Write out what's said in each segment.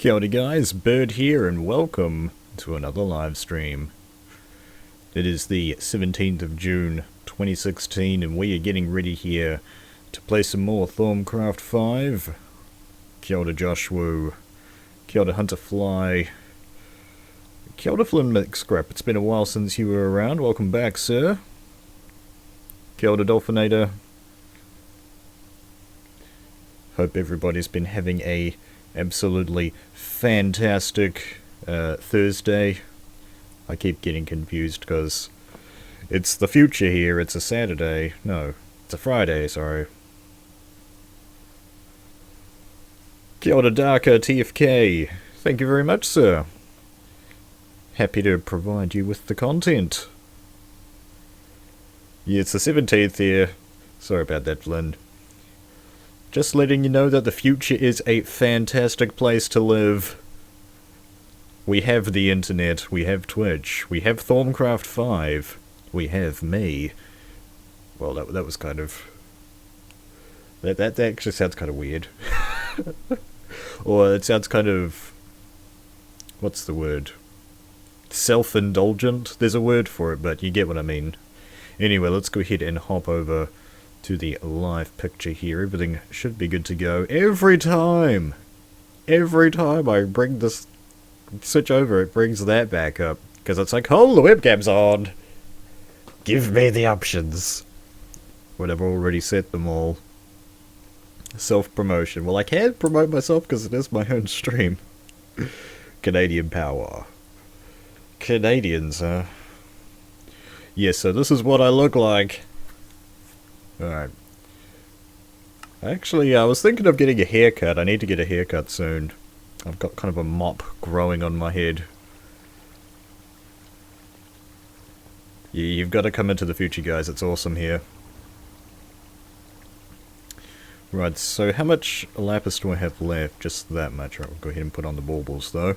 Kia ora guys, Bird here and welcome to another live stream. It is the 17th of June 2016 and we are getting ready here to play some more Thaumcraft 5. Kia ora Joshua, kia ora Hunterfly, kia ora Flynn Mixcrap, it's been a while since you were around, welcome back sir. Kia ora Dolphinator. Hope everybody's been having a absolutely fantastic Thursday. I keep getting confused because it's the future here, it's a Saturday. No, it's a Friday, sorry. Kia ora Darker TFK. Thank you very much, sir. Happy to provide you with the content. Yeah, it's the 17th here. Sorry about that, Flynn. Just letting you know that the future is a fantastic place to live. We have the internet, we have Twitch, we have Thaumcraft 5, we have me. Well, that was kind of... That actually sounds kind of weird. Or it sounds kind of... What's the word? Self-indulgent? There's a word for it, but you get what I mean. Anyway, let's go ahead and hop over to the live picture here. Everything should be good to go. Every time I bring this switch over, it brings that back up. Because it's like, oh, the webcam's on. Give me the options. When I've already set them all. Self-promotion. Well, I can promote myself because it is my own stream. Canadian power. Canadians, huh? Yes, so this is what I look like. Alright. Actually, I was thinking of getting a haircut. I need to get a haircut soon. I've got kind of a mop growing on my head. Yeah, you've got to come into the future, guys. It's awesome here. Right, so how much lapis do I have left? Just that much. Right, we'll go ahead and put on the baubles, though.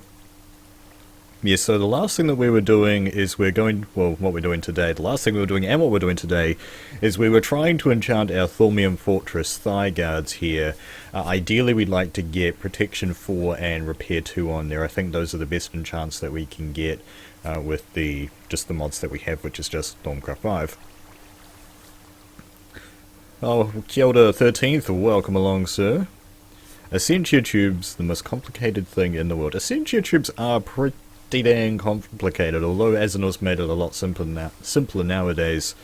Yeah, so the last thing that we were doing is what we're doing today, the last thing we were doing and what we're doing today is we were trying to enchant our Thaumium Fortress thigh guards here. Ideally we'd like to get protection 4 and repair 2 on there. I think those are the best enchants that we can get with just the mods that we have, which is just Thaumcraft 5. Oh, kia ora 13th, welcome along sir. Essentia tubes, the most complicated thing in the world. Essentia tubes are pretty dang complicated, although Azanor's made it a lot simpler nowadays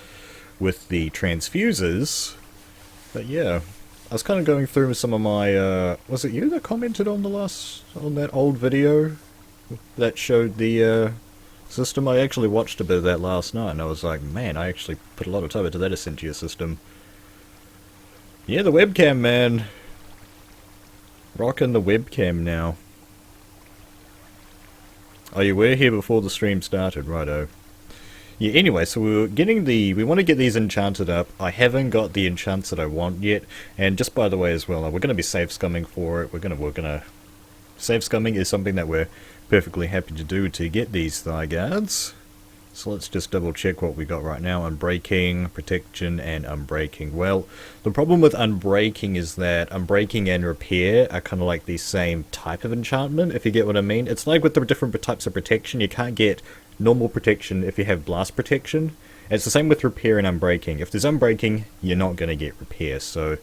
with the transfusers. But yeah, I was kind of going through some of my, was it you that commented on that old video that showed the system? I actually watched a bit of that last night and I was like, man, I actually put a lot of time into that Essentia system. Yeah, the webcam, man. Rocking the webcam now. Oh, you were here before the stream started, righto. Yeah, anyway, so we want to get these enchanted up. I haven't got the enchants that I want yet, and just by the way as well, we're going to be save scumming for it. We're gonna save scumming is something that we're perfectly happy to do to get these thigh guards. So let's just double check what we got right now. Unbreaking, protection, and unbreaking. Well, the problem with unbreaking is that unbreaking and repair are kind of like the same type of enchantment, if you get what I mean. It's like with the different types of protection, you can't get normal protection if you have blast protection. It's the same with repair and unbreaking. If there's unbreaking, you're not going to get repair. So,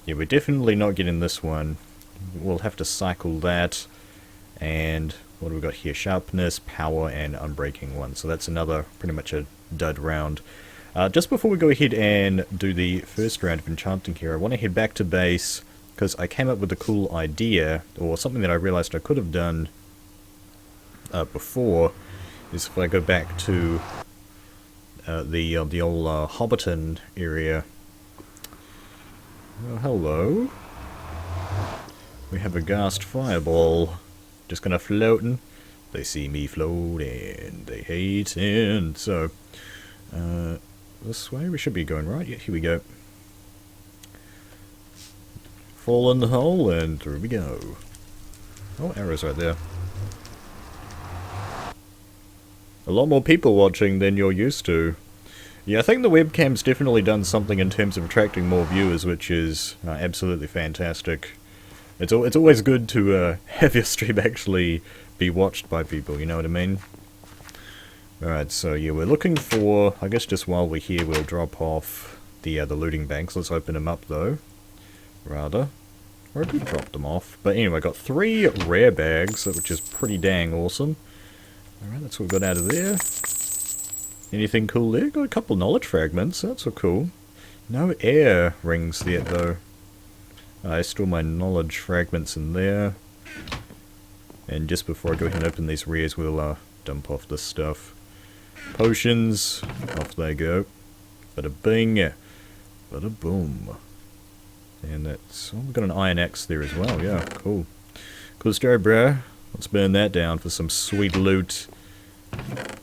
yeah, we're definitely not getting this one. We'll have to cycle that. And what do we got here? Sharpness, power, and unbreaking 1. So that's another pretty much a dud round. Just before we go ahead and do the first round of enchanting here, I want to head back to base because I came up with a cool idea, or something that I realized I could have done before, is if I go back to the old Hobbiton area. Oh, hello. We have a ghast fireball. Just kind of floating. They see me floating. They hating. So, this way we should be going right. Yeah, here we go. Fall in the hole and through we go. Oh, arrows right there. A lot more people watching than you're used to. Yeah, I think the webcam's definitely done something in terms of attracting more viewers, which is absolutely fantastic. It's always good to have your stream actually be watched by people, you know what I mean? Alright, so yeah, we're looking for, I guess just while we're here we'll drop off the looting banks. Let's open them up though, rather. Or I could drop them off. But anyway, I got 3 rare bags, which is pretty dang awesome. Alright, that's what we got out of there. Anything cool there? Got a couple knowledge fragments, that's so cool. No air rings yet though. I store my knowledge fragments in there. And just before I go ahead and open these rares, we'll dump off this stuff. Potions, off they go. Bada bing, bada boom. And that's, oh, we've got an iron axe there as well, yeah, cool. Cool story, bro. Let's burn that down for some sweet loot.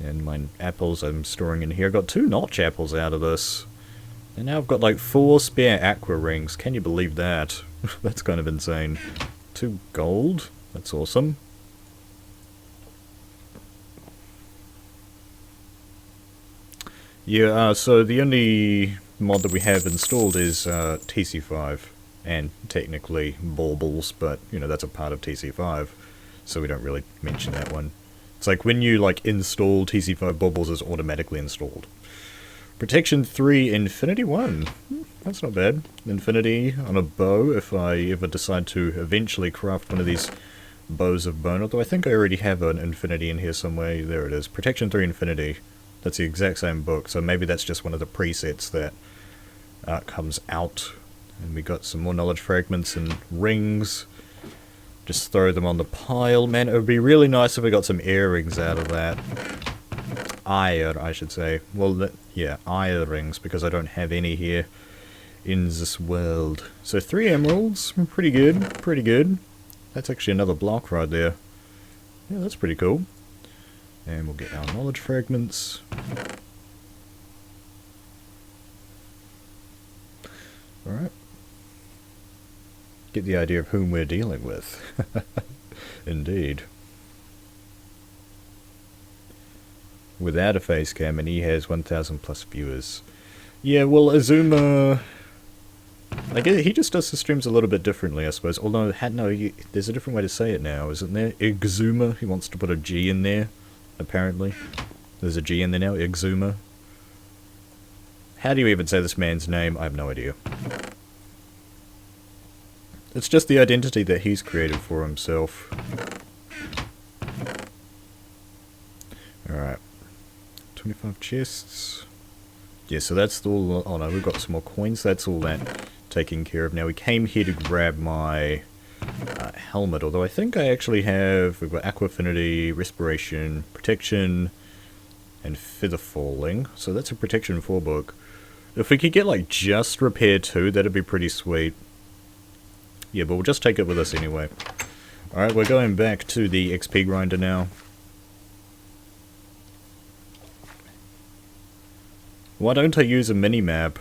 And my apples I'm storing in here. I got 2 notch apples out of this. And now I've got like 4 spare aqua rings. Can you believe that? That's kind of insane. 2 gold. That's awesome. Yeah, so the only mod that we have installed is TC5. And technically baubles, but you know, that's a part of TC5. So we don't really mention that one. It's like when you like install TC5 baubles, it's automatically installed. Protection 3, Infinity 1. That's not bad. Infinity on a bow if I ever decide to eventually craft one of these bows of bone. Although I think I already have an Infinity in here somewhere. There it is. Protection 3, Infinity. That's the exact same book. So maybe that's just one of the presets that comes out. And we got some more knowledge fragments and rings. Just throw them on the pile. Man, it would be really nice if we got some earrings out of that. I should say. Well, yeah, earrings, because I don't have any here in this world. So 3 emeralds, pretty good, pretty good. That's actually another block right there. Yeah, that's pretty cool. And we'll get our knowledge fragments. Alright. Get the idea of whom we're dealing with. Indeed. Without a face cam, and he has 1,000 plus viewers. Yeah, well, Azuma, like, he just does the streams a little bit differently, I suppose. Although, there's a different way to say it now, isn't there? Exuma, he wants to put a G in there, apparently. There's a G in there now, Exuma. How do you even say this man's name? I have no idea. It's just the identity that he's created for himself. Alright. 25 chests. Yeah, so that's all. Oh no, we've got some more coins. That's all that taken care of. Now we came here to grab my helmet, although I think I actually have. We've got Aqua Affinity, Respiration, Protection, and Feather Falling. So that's a Protection 4 book. If we could get like just Repair 2, that'd be pretty sweet. Yeah, but we'll just take it with us anyway. Alright, we're going back to the XP grinder now. Why don't I use a mini-map?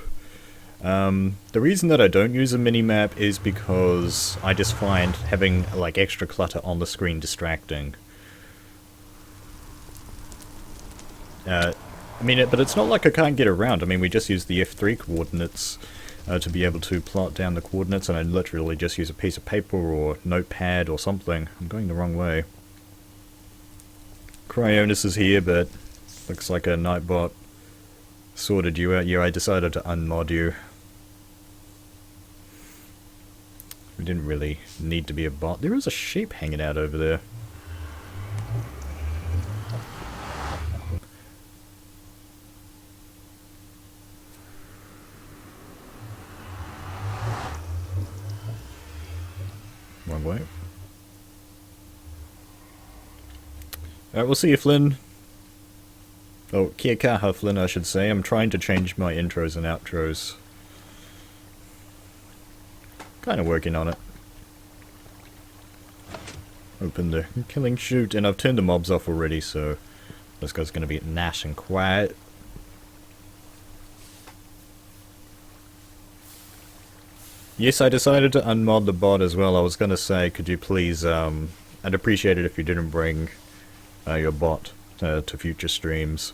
The reason that I don't use a mini-map is because I just find having, like, extra clutter on the screen distracting. I mean, but it's not like I can't get around. I mean, we just use the F3 coordinates to be able to plot down the coordinates, and I literally just use a piece of paper or notepad or something. I'm going the wrong way. Cryonis is here, but looks like a Nightbot sorted you out. Yeah, I decided to unmod you. We didn't really need to be a bot. There is a sheep hanging out over there. Wrong way. Alright, we'll see you, Flynn. Oh, kia kaha, Flynn, I should say. I'm trying to change my intros and outros. Kind of working on it. Open the killing chute, and I've turned the mobs off already, so this guy's going to be nice and quiet. Yes, I decided to unmod the bot as well. I was going to say, could you please, I'd appreciate it if you didn't bring your bot to future streams.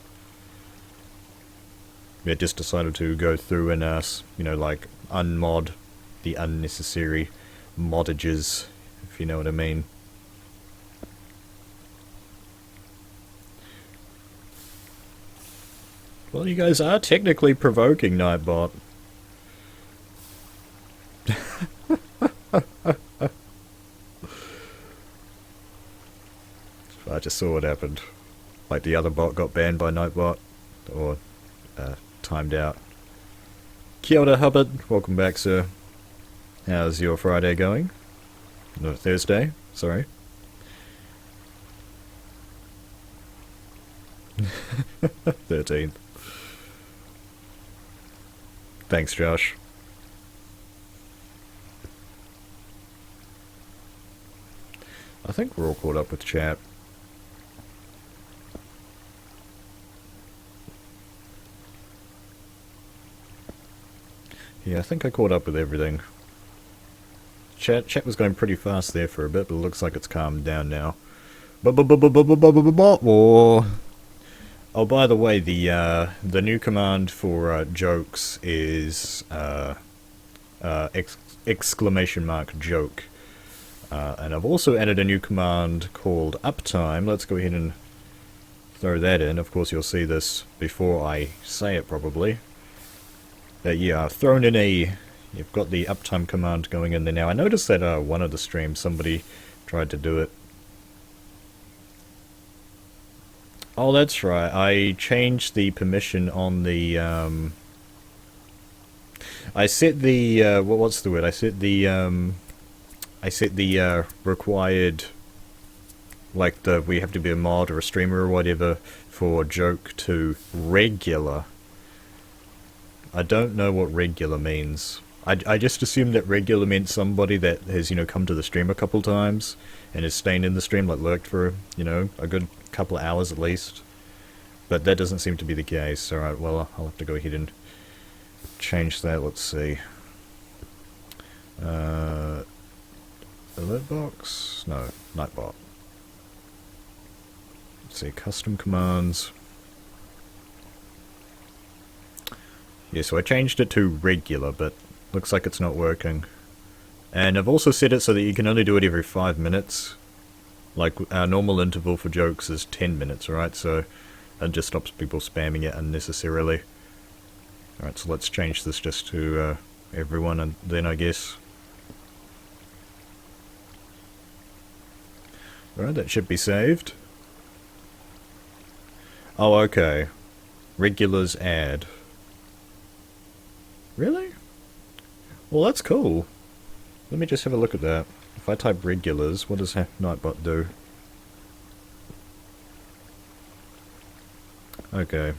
Yeah, just decided to go through and, you know, like, unmod the unnecessary modages if you know what I mean. Well, you guys are technically provoking Nightbot. I just saw what happened. Like the other bot got banned by Nightbot. Or timed out. Kia ora, Hubbard. Welcome back, sir. How's your Friday going? No, Thursday. Sorry. 13th. Thanks, Josh. I think we're all caught up with chat. Yeah, I think I caught up with everything. Chat was going pretty fast there for a bit, but it looks like it's calmed down now. Oh, by the way, the new command for jokes is exclamation mark joke. And I've also added a new command called uptime. Let's go ahead and throw that in. Of course, you'll see this before I say it, probably. Yeah, I've thrown in you've got the uptime command going in there now. I noticed that one of the streams, somebody tried to do it. Oh, that's right. I changed the permission on the, I set the, what's the word? I set the required, like we have to be a mod or a streamer or whatever for joke to regular. I don't know what regular means. I just assumed that regular meant somebody that has, come to the stream a couple times and is staying in the stream, like lurked for, a good couple of hours at least. But that doesn't seem to be the case. Alright, well, I'll have to go ahead and change that. Let's see. Alert box? No, Nightbot. Let's see, custom commands. Yeah, so I changed it to regular, but looks like it's not working. And I've also set it so that you can only do it every 5 minutes. Like, our normal interval for jokes is 10 minutes, right? So, it just stops people spamming it unnecessarily. Alright, so let's change this just to everyone, and then I guess. Alright, that should be saved. Oh, okay. Regulars add. Really? Well, that's cool. Let me just have a look at that. If I type regulars, what does Nightbot do? Okay.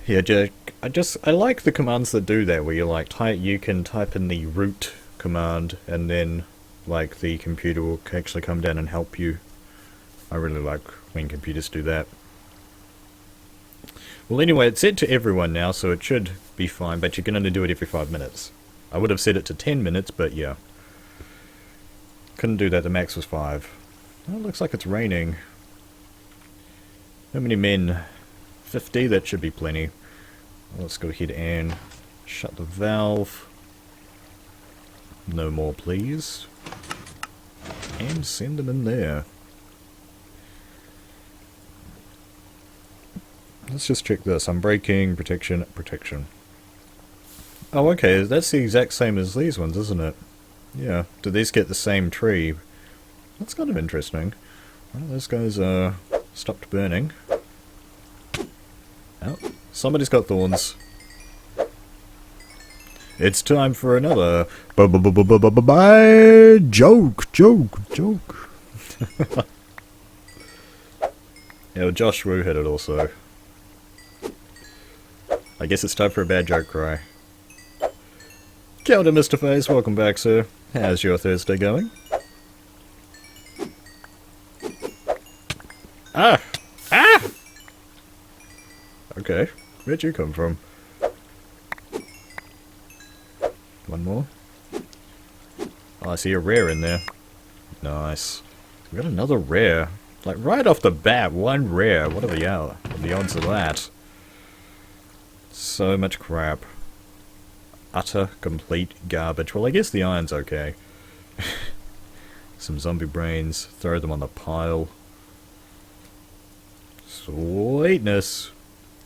Yeah, Jack, I like the commands that do that, where you can type in the root command, and then, like, the computer will actually come down and help you. I really like when computers do that. Well, anyway, it's set to everyone now, so it should be fine, but you can only do it every 5 minutes. I would have set it to 10 minutes, but yeah. Couldn't do that, the max was 5. Oh, it looks like it's raining. How many men? 50, that should be plenty. Let's go ahead and shut the valve. No more, please. And send them in there. Let's just check this. Unbreaking, protection, protection. Oh, okay, that's the exact same as these ones, isn't it? Yeah. Do these get the same tree? That's kind of interesting. Well, those guys stopped burning. Oh, somebody's got thorns. It's time for another joke. Yeah, well, Josh Wu had it also. I guess it's time for a bad joke cry. Kia ora, Mr. Face, welcome back, sir. How's your Thursday going? Ah! Ah! Okay, where'd you come from? One more. Oh, I see a rare in there. Nice. We got another rare. Like, right off the bat, one rare. What are the odds of that? So much crap. utter, complete garbage. Well, I guess the iron's okay. Some zombie brains, throw them on the pile. Sweetness!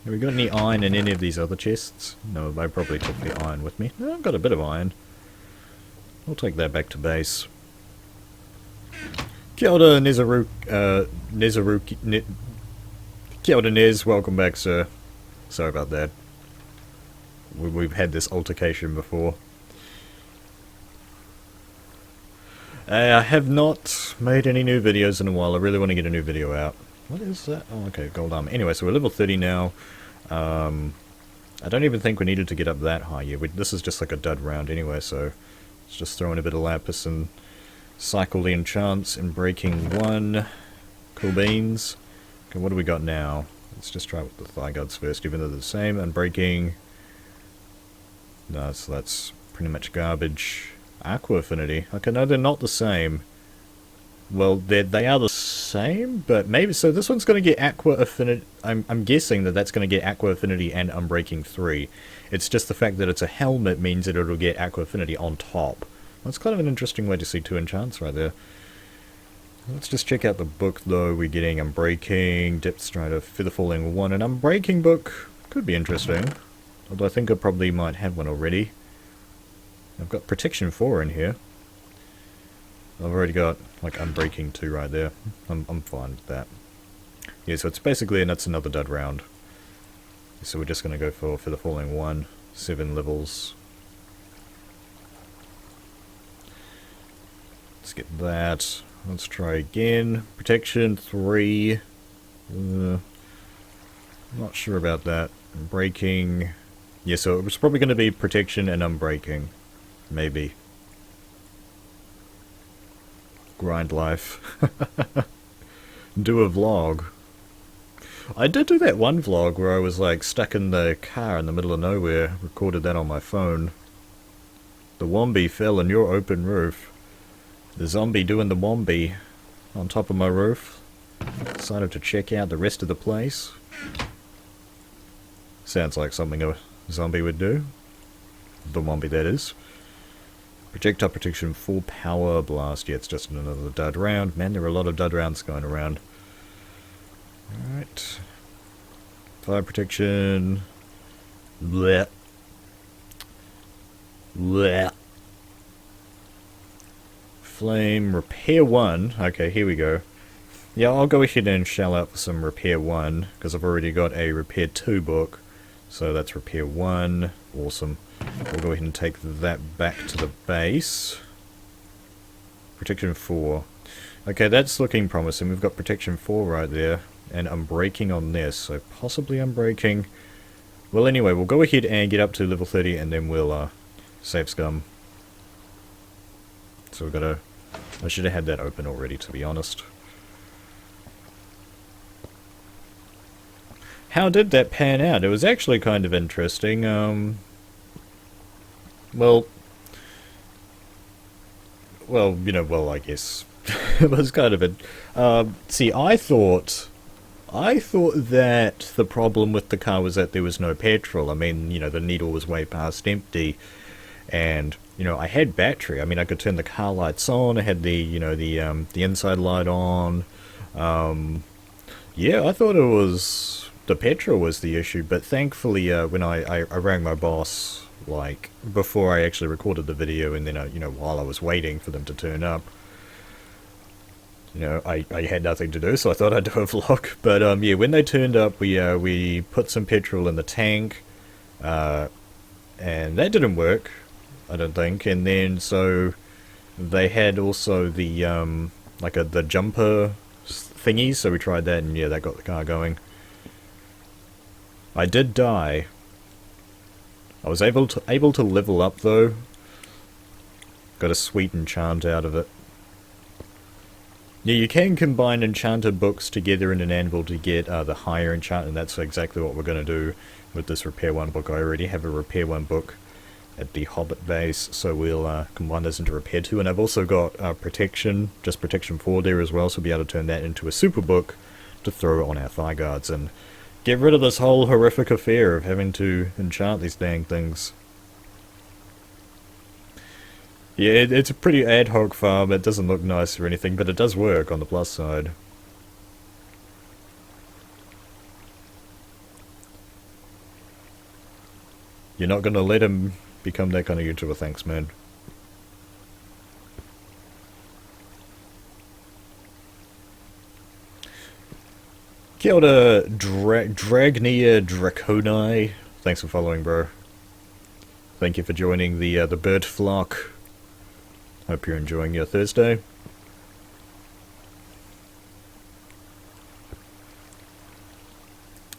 Have we got any iron in any of these other chests? No, I probably took the iron with me. No, I've got a bit of iron. I'll take that back to base. Kia ora, Kia ora, Nez. Welcome back, sir. Sorry about that. We've had this altercation before. I have not made any new videos in a while. I really want to get a new video out. What is that? Oh, okay, gold armor. Anyway, so we're level 30 now. I don't even think we needed to get up that high yet. This is just like a dud round anyway, so let's just throw in a bit of lapis and cycle the enchants and breaking 1. Cool beans. Okay, what do we got now? Let's just try with the thigh guards first, even though they're the same. And breaking... No, so that's pretty much garbage. Aqua affinity. Okay, no, they're not the same. Well, they are the same, but maybe... So this one's going to get aqua affinity... I'm guessing that that's going to get aqua affinity and unbreaking 3. It's just the fact that it's a helmet means that it'll get aqua affinity on top. That's kind of an interesting way to see 2 enchants right there. Let's just check out the book, though. We're getting Unbreaking, Depth Strider, Feather Falling 1. An Unbreaking book could be interesting. Although I think I probably might have one already. I've got Protection 4 in here. I've already got, like, Unbreaking 2 right there. I'm fine with that. Yeah, so it's basically, and that's another dud round. So we're just going to go for Feather Falling 1. 7 levels. Let's get that. Let's try again. Protection 3. Not sure about that. Breaking. Yeah, so it was probably going to be protection and unbreaking. Maybe. Grind life. Do a vlog. I did do that one vlog where I was like stuck in the car in the middle of nowhere. Recorded that on my phone. The Wombie fell in your open roof. The zombie doing the Wombie on top of my roof. Decided to check out the rest of the place. Sounds like something a zombie would do. The Wombie, that is. Projectile protection, full power blast. Yeah, it's just another dud round. Man, there are a lot of dud rounds going around. Alright. Fire protection. Blech. Blech. Flame, repair 1. Okay, here we go. Yeah, I'll go ahead and shell out for some repair 1, because I've already got a repair 2 book. So that's repair 1. Awesome. We'll go ahead and take that back to the base. Protection 4. Okay, that's looking promising. We've got protection 4 right there. And unbreaking on this, so possibly unbreaking. Well, anyway, we'll go ahead and get up to level 30, and then we'll save scum. So we've got to... I should have had that open already, to be honest. How did that pan out? It was actually kind of interesting. Well, you know, well, I guess it was kind of a... see, I thought that the problem with the car was that there was no petrol. I mean, you know, the needle was way past empty, and you know, I had battery. I mean, I could turn the car lights on. I had the, you know, the inside light on. Yeah, I thought it was the petrol was the issue, but thankfully, when I rang my boss, like before I actually recorded the video, and then you know, while I was waiting for them to turn up, you know, I had nothing to do, so I thought I'd do a vlog. But yeah, when they turned up, we put some petrol in the tank, and that didn't work, I don't think. And then so they had also the like the jumper thingies, so we tried that, and yeah, that got the car going. I did die. I was able to level up though. Got a sweet enchant out of it. Yeah, you can combine enchanted books together in an anvil to get the higher enchant, and that's exactly what we're going to do with this Repair 1 book. I already have a Repair 1 book at the Hobbit base, so we'll combine those into Repair 2, and I've also got Protection, just Protection 4 there as well, so we'll be able to turn that into a super book to throw on our thigh guards, and get rid of this whole horrific affair of having to enchant these dang things. Yeah, it's a pretty ad hoc farm. It doesn't look nice or anything, but it does work on the plus side. You're not gonna let him become that kind of YouTuber, thanks, man. Kia ora, Dragnia Draconi. Thanks for following, bro. Thank you for joining the bird flock. Hope you're enjoying your Thursday.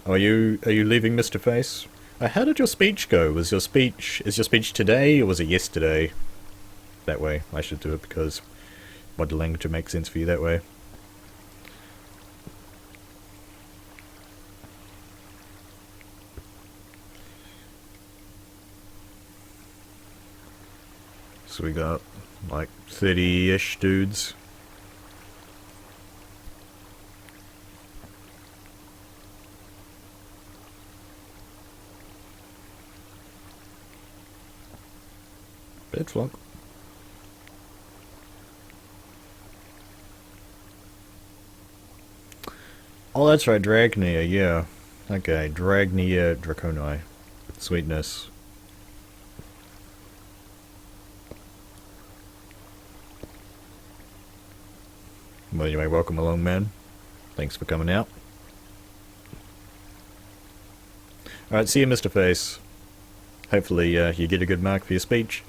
Are you leaving, Mr. Face? How did your speech go? Is your speech today or was it yesterday? That way, I should do it because body language will make sense for you that way. So we got like 30-ish dudes. Bed flock. Oh, that's right, Dragnia, yeah. Okay, Dragnia Draconi. Sweetness. Well, anyway, welcome along, man. Thanks for coming out. Alright, see you, Mr. Face. Hopefully, you get a good mark for your speech.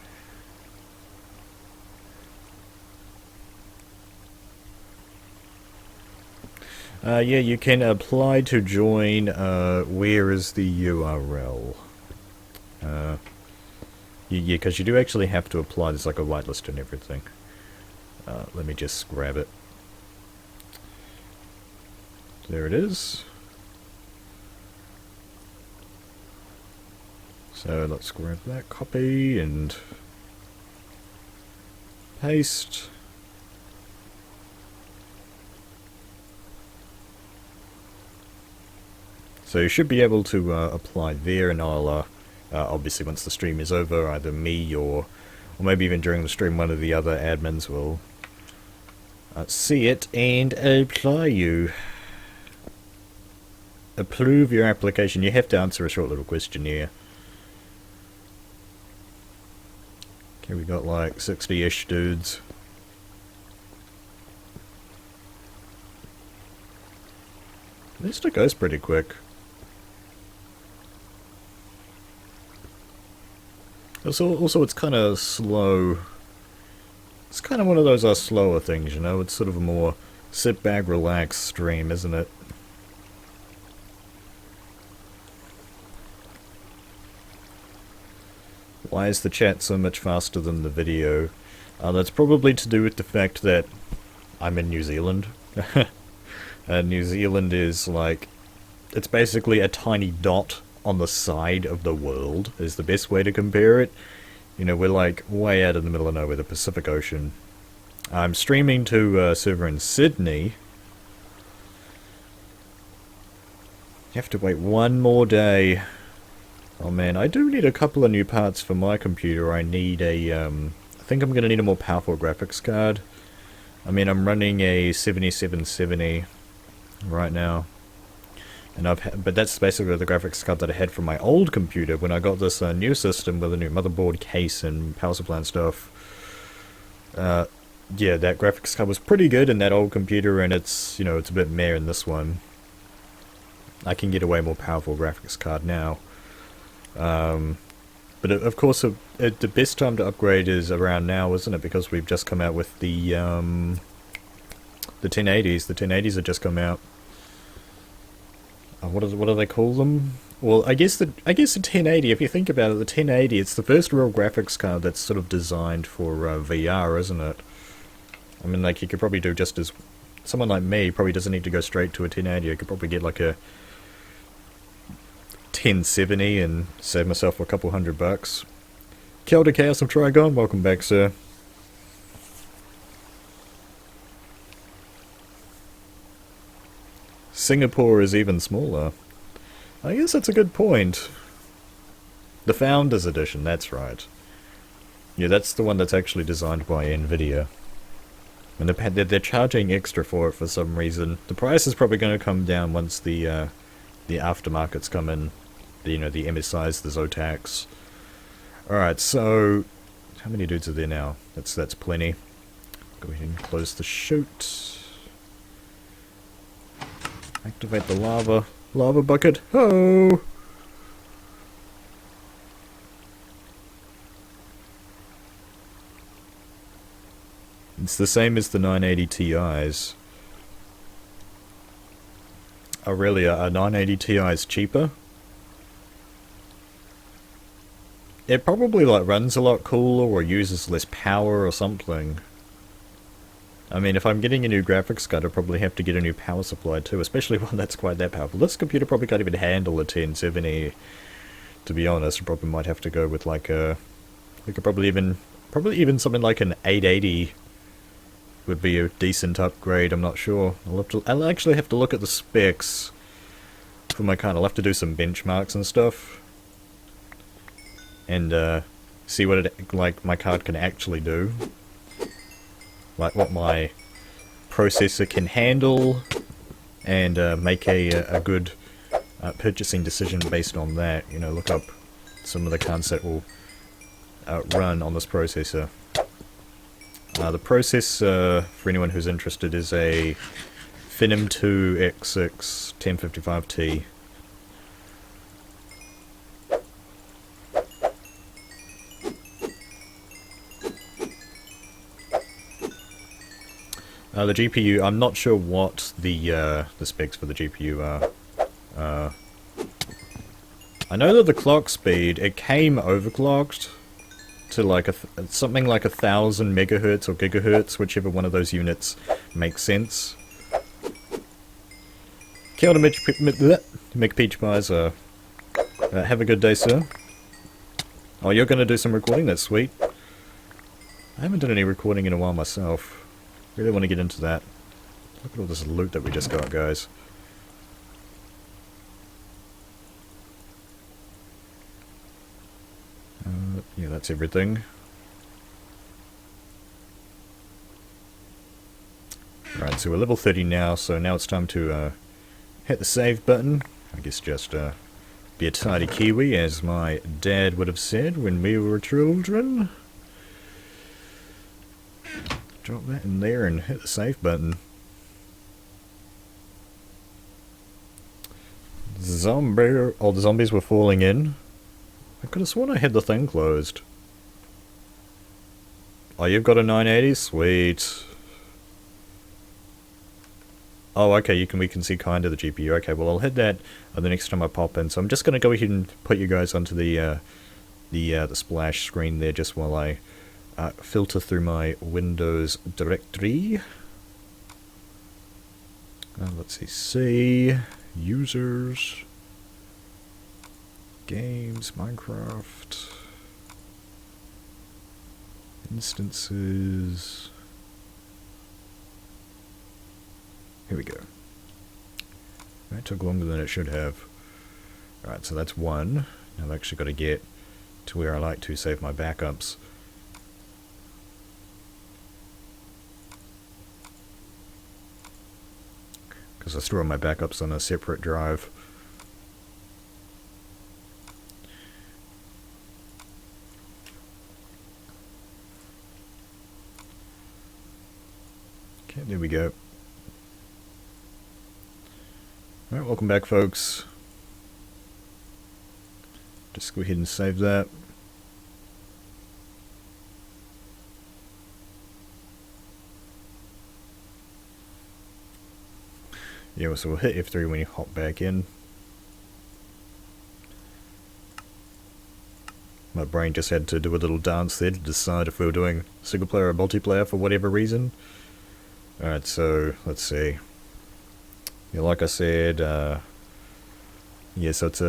Yeah, you can apply to join, where is the URL? Yeah, because you do actually have to apply, there's like a whitelist and everything. Let me just grab it. There it is. So let's grab that, copy and paste. So you should be able to apply there, and I'll obviously once the stream is over, either me or maybe even during the stream, one of the other admins will see it and apply you. Approve your application. You have to answer a short little questionnaire. Okay, we got like 60-ish dudes. This still goes pretty quick. Also, it's kind of slow. It's kind of one of those slower things, you know? It's sort of a more sit back, relax stream, isn't it? Why is the chat so much faster than the video? That's probably to do with the fact that I'm in New Zealand. New Zealand is like... it's basically a tiny dot on the side of the world, is the best way to compare it. You know, we're like way out in the middle of nowhere, the Pacific Ocean. I'm streaming to a server in Sydney. You have to wait one more day. Oh man, I do need a couple of new parts for my computer. I need a, I think I'm going to need a more powerful graphics card. I mean, I'm running a 7770 right now. And but that's basically the graphics card that I had from my old computer when I got this new system with a new motherboard, case, and power supply and stuff. Yeah, that graphics card was pretty good in that old computer, and it's, you know, it's a bit meh in this one. I can get a way more powerful graphics card now. But of course, the best time to upgrade is around now, isn't it? Because we've just come out with the 1080s. The 1080s have just come out. What do they call them? Well, I guess the 1080. If you think about it, the 1080. It's the first real graphics card that's sort of designed for VR, isn't it? I mean, like, you could probably do just as someone like me probably doesn't need to go straight to a 1080. I could probably get like a 1070 and save myself a couple $100. Kia ora, Chaos of Trigon, welcome back, sir. Singapore is even smaller. I guess that's a good point. The Founders Edition, that's right. Yeah, that's the one that's actually designed by NVIDIA. And they're charging extra for it for some reason. The price is probably going to come down once the aftermarkets come in. The MSIs, the Zotacs. Alright, so how many dudes are there now? That's plenty. Go ahead and close the chute. Activate the lava bucket. Oh! It's the same as the 980 Ti's. Oh really, a 980 Ti is cheaper? It probably like runs a lot cooler or uses less power or something. I mean, if I'm getting a new graphics card, I'll probably have to get a new power supply too, especially one that's quite that powerful. This computer probably can't even handle a 1070. To be honest, I probably might have to go with like a, probably even something like an 880 would be a decent upgrade. I'm not sure. I'll actually have to look at the specs for my card. I'll have to do some benchmarks and stuff. And see what my card can actually do, like what my processor can handle, and make a good purchasing decision based on that. You know, look up some of the cards that will run on this processor. The processor, for anyone who's interested, is a Phenom 2 X6 1055T. The GPU, I'm not sure what the specs for the GPU are. I know that the clock speed, it came overclocked to like something like 1000 megahertz or gigahertz, whichever one of those units makes sense. Kia ora, McPeach Pies. Have a good day, sir. Oh, you're going to do some recording? That's sweet. I haven't done any recording in a while myself. Really want to get into that. Look at all this loot that we just got, guys. Yeah, that's everything. Alright, so we're level 30 now, so now it's time to hit the save button. I guess just be a tidy Kiwi, as my dad would have said when we were children. Drop that in there and hit the save button. Oh, the zombies were falling in. I could have sworn I had the thing closed. Oh, you've got a 980? Sweet. Oh, okay, we can see kind of the GPU. Okay, well I'll hit that the next time I pop in. So I'm just going to go ahead and put you guys onto the splash screen there just while I filter through my Windows directory. Let's see, users, games, Minecraft, instances. Here we go. That took longer than it should have. Alright, so that's one. Now I've actually got to get to where I like to save my backups. Because I store my backups on a separate drive. Okay, there we go. Alright, welcome back, folks. Just go ahead and save that. Yeah, so we'll hit F3 when you hop back in. My brain just had to do a little dance there to decide if we were doing single player or multiplayer for whatever reason. Alright, so let's see. Yeah, like I said, yeah, so it's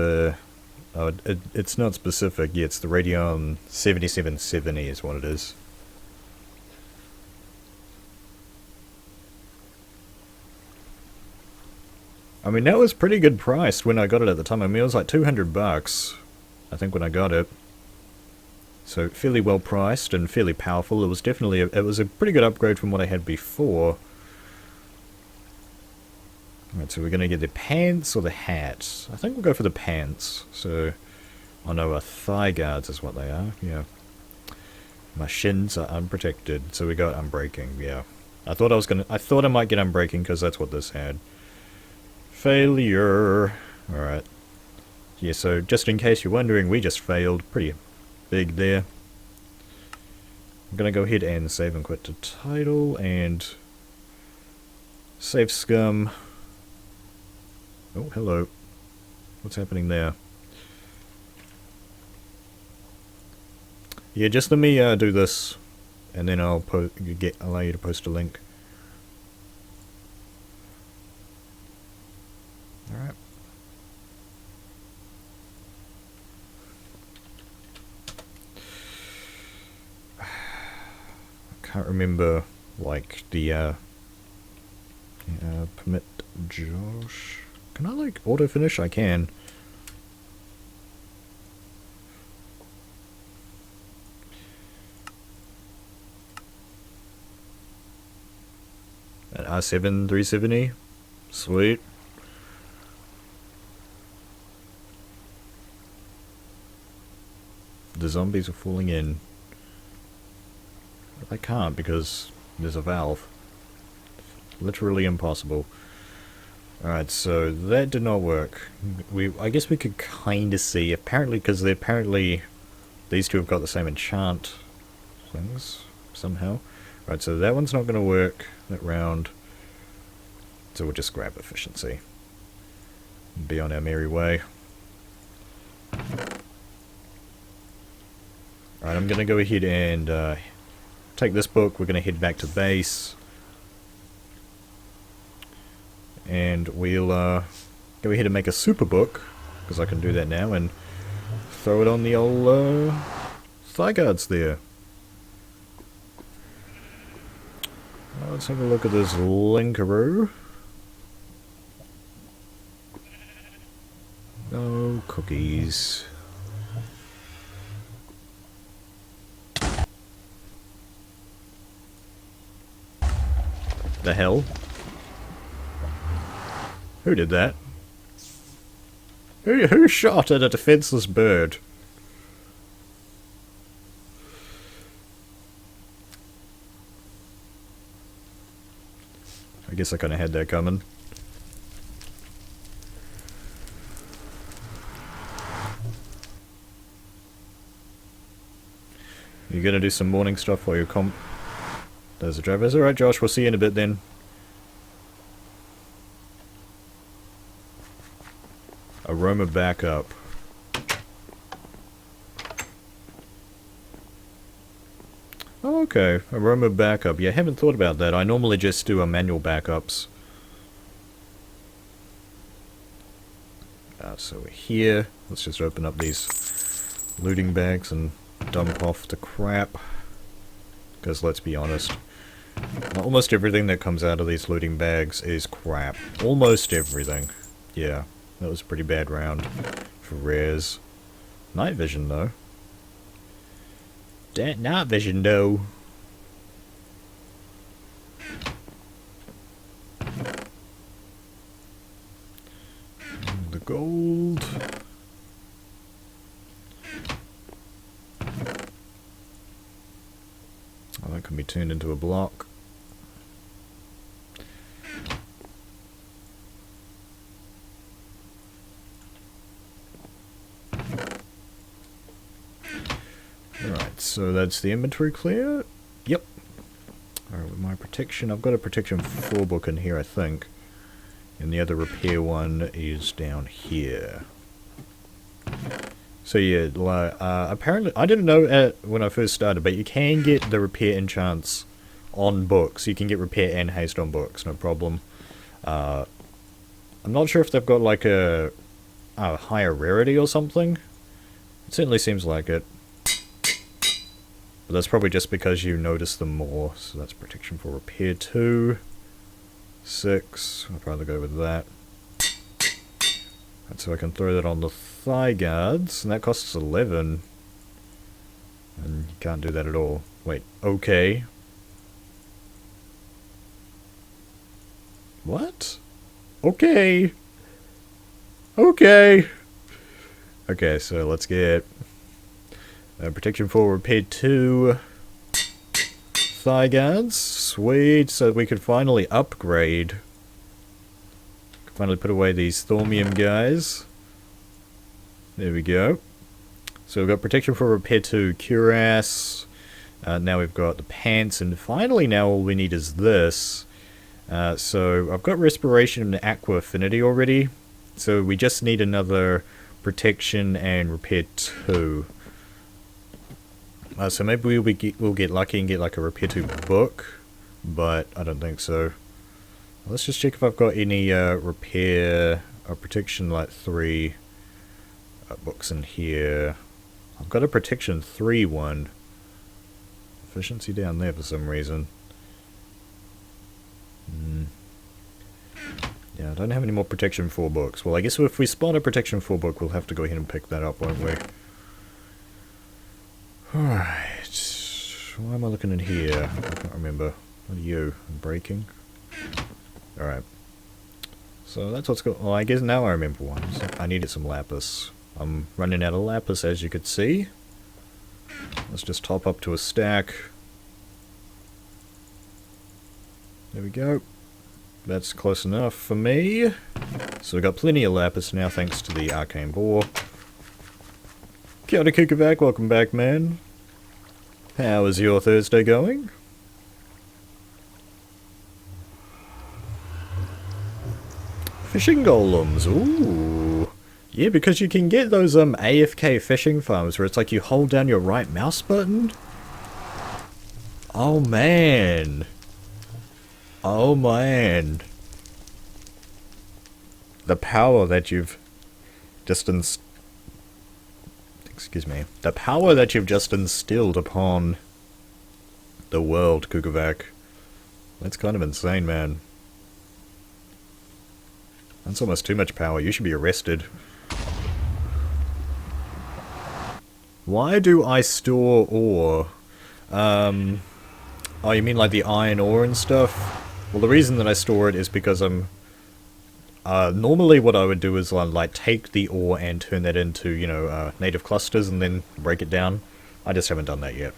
it's not specific. Yeah, it's the Radeon 7770 is what it is. I mean, that was pretty good priced when I got it at the time. I mean, it was like $200, I think, when I got it. So fairly well priced and fairly powerful. It was definitely it was a pretty good upgrade from what I had before. Alright, so we're going to get the pants or the hats. I think we'll go for the pants. So, oh no, thigh guards is what they are, yeah. My shins are unprotected, so we got unbreaking, yeah. I thought I might get unbreaking because that's what this had. Failure. Alright. Yeah, so just in case you're wondering, we just failed. Pretty big there. I'm going to go ahead and save and quit to title and save scum. Oh, hello. What's happening there? Yeah, just let me do this, and then I'll allow you to post a link. All right. I can't remember like the permit Josh. Can I, like, auto-finish? I can. An R7 370? Sweet. The zombies are falling in. But I can't because there's a valve. Literally impossible. Alright, so that did not work. I guess we could kind of see, apparently, because these two have got the same enchant things, somehow. Right, so that one's not going to work, that round. So we'll just grab efficiency. And be on our merry way. Alright, I'm going to go ahead and take this book. We're going to head back to base. And we'll go ahead and make a super book, because I can do that now, and throw it on the old thigh guards there. Let's have a look at this linkaroo. Oh, cookies. The hell? Who did that? Who shot at a defenseless bird? I guess I kinda had that coming. You gonna do some morning stuff while you're There's the drivers. Alright, Josh, we'll see you in a bit then. Aroma backup. Oh, okay. Aroma backup. Yeah, I haven't thought about that. I normally just do manual backups. So we're here. Let's just open up these looting bags and dump off the crap. Because let's be honest, almost everything that comes out of these looting bags is crap. Almost everything. Yeah. That was a pretty bad round for rares. Night vision, though. That night vision, though. The gold. Oh, that can be turned into a block. So that's the inventory clear? Yep. Alright, with my protection, I've got a protection 4 book in here, I think. And the other repair one is down here. So yeah, apparently, I didn't know when I first started, but you can get the repair enchants on books. You can get repair and haste on books, no problem. I'm not sure if they've got like a higher rarity or something. It certainly seems like it. But that's probably just because you notice them more. So that's protection for repair 2. 6. I'd rather go with that. And so I can throw that on the thigh guards. And that costs 11. And you can't do that at all. Wait, okay. What? Okay. Okay. Okay, so let's get protection 4, repair 2 thigh guards. Sweet, so we could finally upgrade. Finally put away these Thaumium guys. There we go. So we've got protection 4, repair 2 cuirass. Now we've got the pants, and finally now all we need is this. So I've got respiration and aqua affinity already. So we just need another protection and repair 2. So maybe we'll get lucky and get like a repair 2 book, but I don't think so. Let's just check if I've got any repair or protection like 3 books in here. I've got a protection 3 one. Efficiency down there for some reason. Yeah, I don't have any more protection 4 books. Well, I guess if we spot a protection 4 book, we'll have to go ahead and pick that up, won't we? Alright. Why am I looking in here? I can't remember. What are you? I'm breaking? Alright. So that's what's going on. Well, I guess now I remember one. So I needed some lapis. I'm running out of lapis, as you could see. Let's just top up to a stack. There we go. That's close enough for me. So we've got plenty of lapis now, thanks to the arcane boar. Kia ora Kukavak, welcome back, man. How is your Thursday going? Fishing golems, ooh. Yeah, because you can get those AFK fishing farms where it's like you hold down your right mouse button. Oh man. Oh man. The power that you've just the power that you've just instilled upon the world, Kukavak. That's kind of insane, man. That's almost too much power. You should be arrested. Why do I store ore? Oh, you mean like the iron ore and stuff? Well, the reason that I store it is because I'm... normally what I would do is like take the ore and turn that into, you know, native clusters and then break it down. I just haven't done that yet.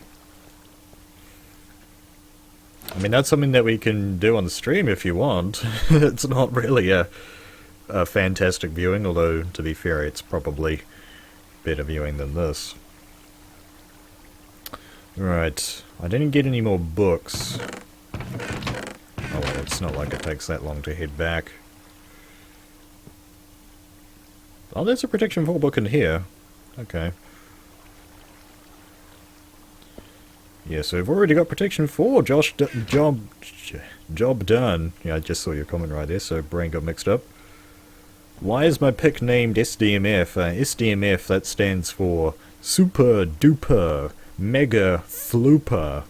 I mean, that's something that we can do on the stream if you want. It's not really a fantastic viewing, although, to be fair, it's probably better viewing than this. Right, I didn't get any more books. Oh well, it's not like it takes that long to head back. Oh, there's a protection 4 book in here. Okay. Yeah, so we've already got protection 4. Job done. Yeah, I just saw your comment right there, so brain got mixed up. Why is my pick named SDMF? SDMF, that stands for Super Duper Mega Flooper.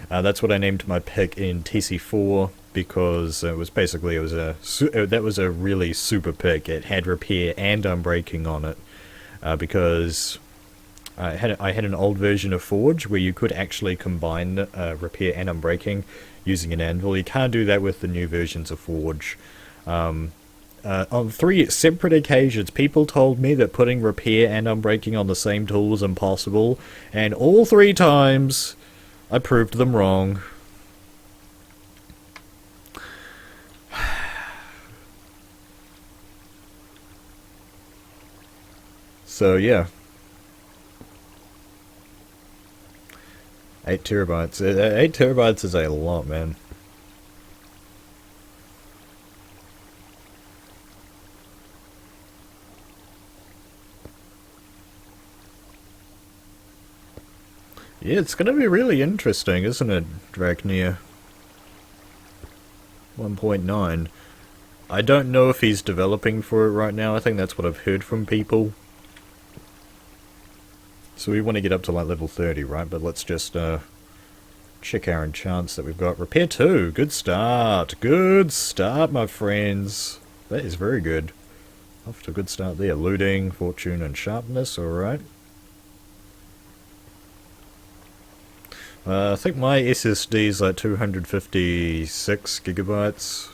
That's what I named my pick in TC4 because it was basically that was a really super pick. It had repair and unbreaking on it because I had an old version of Forge where you could actually combine repair and unbreaking using an anvil. You can't do that with the new versions of Forge. On 3 separate occasions, people told me that putting repair and unbreaking on the same tool was impossible, and all 3 times I proved them wrong. So yeah. 8 terabytes. 8 terabytes is a lot, man. Yeah, it's gonna be really interesting, isn't it, Dragneer? 1.9. I don't know if he's developing for it right now. I think that's what I've heard from people. So we want to get up to like level 30, right? But let's just check our enchants that we've got. Repair 2. Good start. Good start, my friends. That is very good. Off to a good start there. Looting, fortune, and sharpness, alright. I think my SSD is like 256 gigabytes.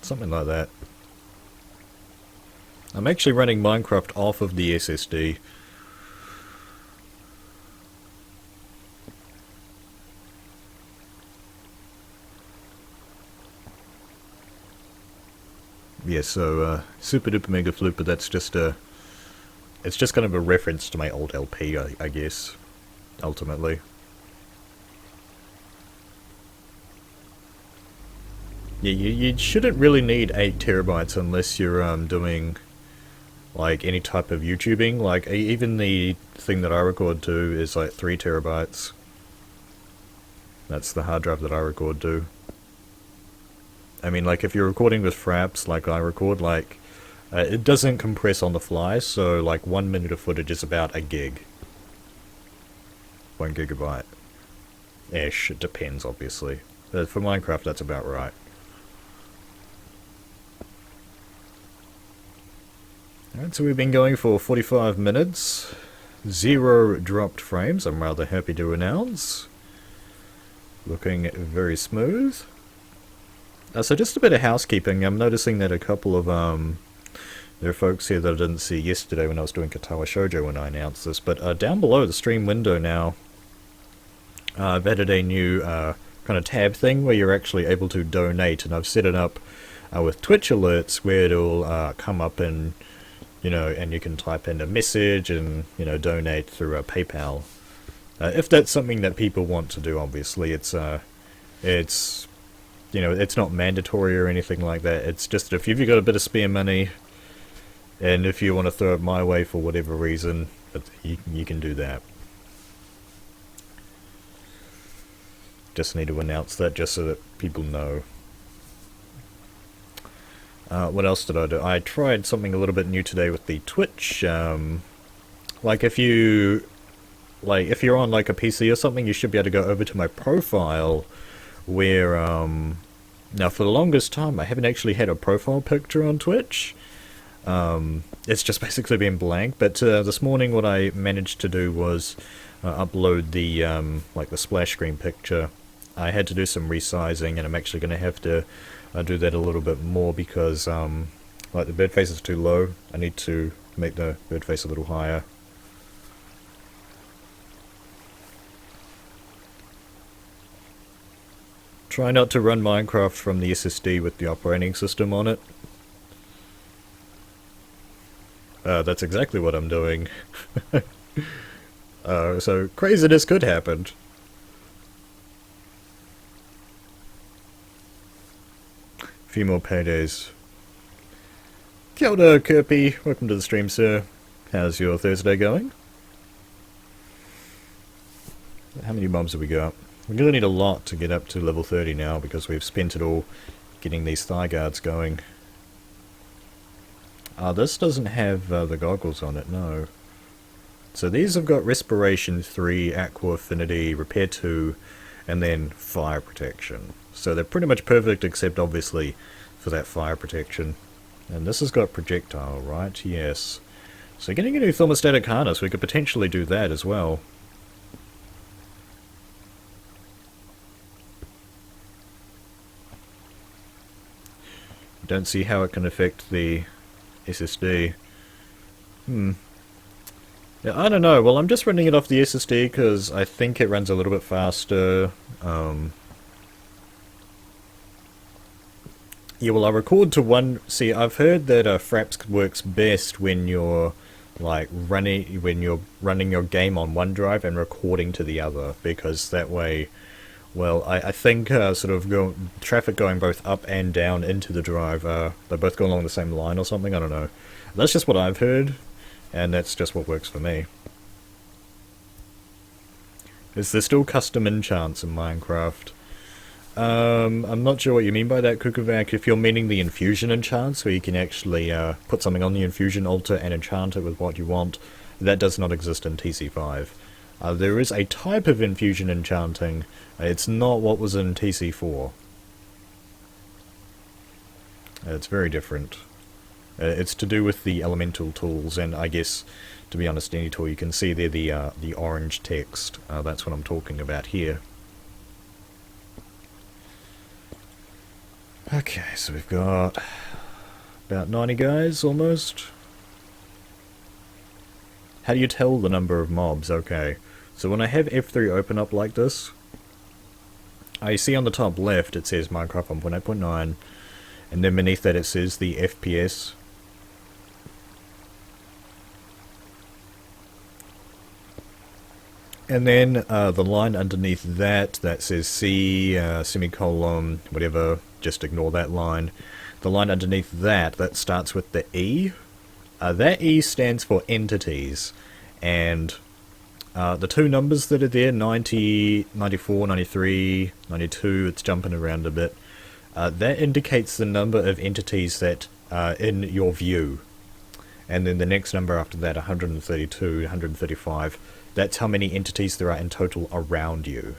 Something like that. I'm actually running Minecraft off of the SSD. Yeah, so Super Duper Mega Flooper, that's just a... It's just kind of a reference to my old LP, I guess, ultimately. Yeah, you shouldn't really need 8 terabytes unless you're doing like any type of YouTubing. Like even the thing that I record to is like 3 terabytes. That's the hard drive that I record to. I mean, like if you're recording with fraps, like I record, like it doesn't compress on the fly, so like 1 minute of footage is about a gig. 1 gigabyte. Ish, it depends obviously. But for Minecraft that's about right. Alright, so we've been going for 45 minutes. 0 dropped frames, I'm rather happy to announce. Looking very smooth. So just a bit of housekeeping. I'm noticing that a couple of there are folks here that I didn't see yesterday when I was doing Katawa Shoujo when I announced this, but down below the stream window now, I've added a new kind of tab thing where you're actually able to donate, and I've set it up with Twitch alerts where it'll come up and, you know, and you can type in a message and, you know, donate through PayPal. If that's something that people want to do, obviously, it's you know, it's not mandatory or anything like that. It's just if you've got a bit of spare money, and if you want to throw it my way for whatever reason, you can do that. Just need to announce that just so that people know. What else did I do? I tried something a little bit new today with the Twitch. Like if you're on like a PC or something, you should be able to go over to my profile where now for the longest time I haven't actually had a profile picture on Twitch. It's just basically been blank, but this morning what I managed to do was upload the like the splash screen picture. I had to do some resizing, and I'm actually going to have to do that a little bit more because like the bird face is too low. I need to make the bird face a little higher. Try not to run Minecraft from the SSD with the operating system on it. That's exactly what I'm doing. So craziness could happen. A few more paydays. Kia ora, Kirby. Welcome to the stream, sir. How's your Thursday going? How many mobs have we got? We're going to need a lot to get up to level 30 now because we've spent it all getting these thigh guards going. This doesn't have the goggles on it, no. So these have got Respiration 3, Aqua Affinity, Repair 2, and then Fire Protection. So they're pretty much perfect except obviously for that fire protection. And this has got Projectile, right? Yes. So getting a new thermostatic harness, we could potentially do that as well. Don't see how it can affect the SSD. Yeah, I don't know. Well, I'm just running it off the SSD because I think it runs a little bit faster. Yeah, well, I record to one... See, I've heard that Fraps works best when you're like running your game on one drive and recording to the other, because that way, well, I think sort of traffic going both up and down into the drive, they both go along the same line or something. I don't know. That's just what I've heard, and that's just what works for me. Is there still custom enchants in Minecraft? I'm not sure what you mean by that, Kukovac. If you're meaning the infusion enchants, where you can actually put something on the infusion altar and enchant it with what you want, that does not exist in TC5. There is a type of infusion enchanting. It's not what was in TC4. It's very different. It's to do with the elemental tools, and I guess, to be honest, any tool you can see there the orange text. That's what I'm talking about here. Okay, so we've got about 90 guys, almost. How do you tell the number of mobs? Okay, so when I have F3 open up like this, I see on the top left it says Minecraft 1.8.9, and then beneath that it says the FPS. And then the line underneath that says C, semicolon, whatever, just ignore that line. The line underneath that starts with the E. That E stands for entities. And the two numbers that are there, 90, 94, 93, 92, it's jumping around a bit. That indicates the number of entities that are in your view. And then the next number after that, 132, 135. That's how many entities there are in total around you.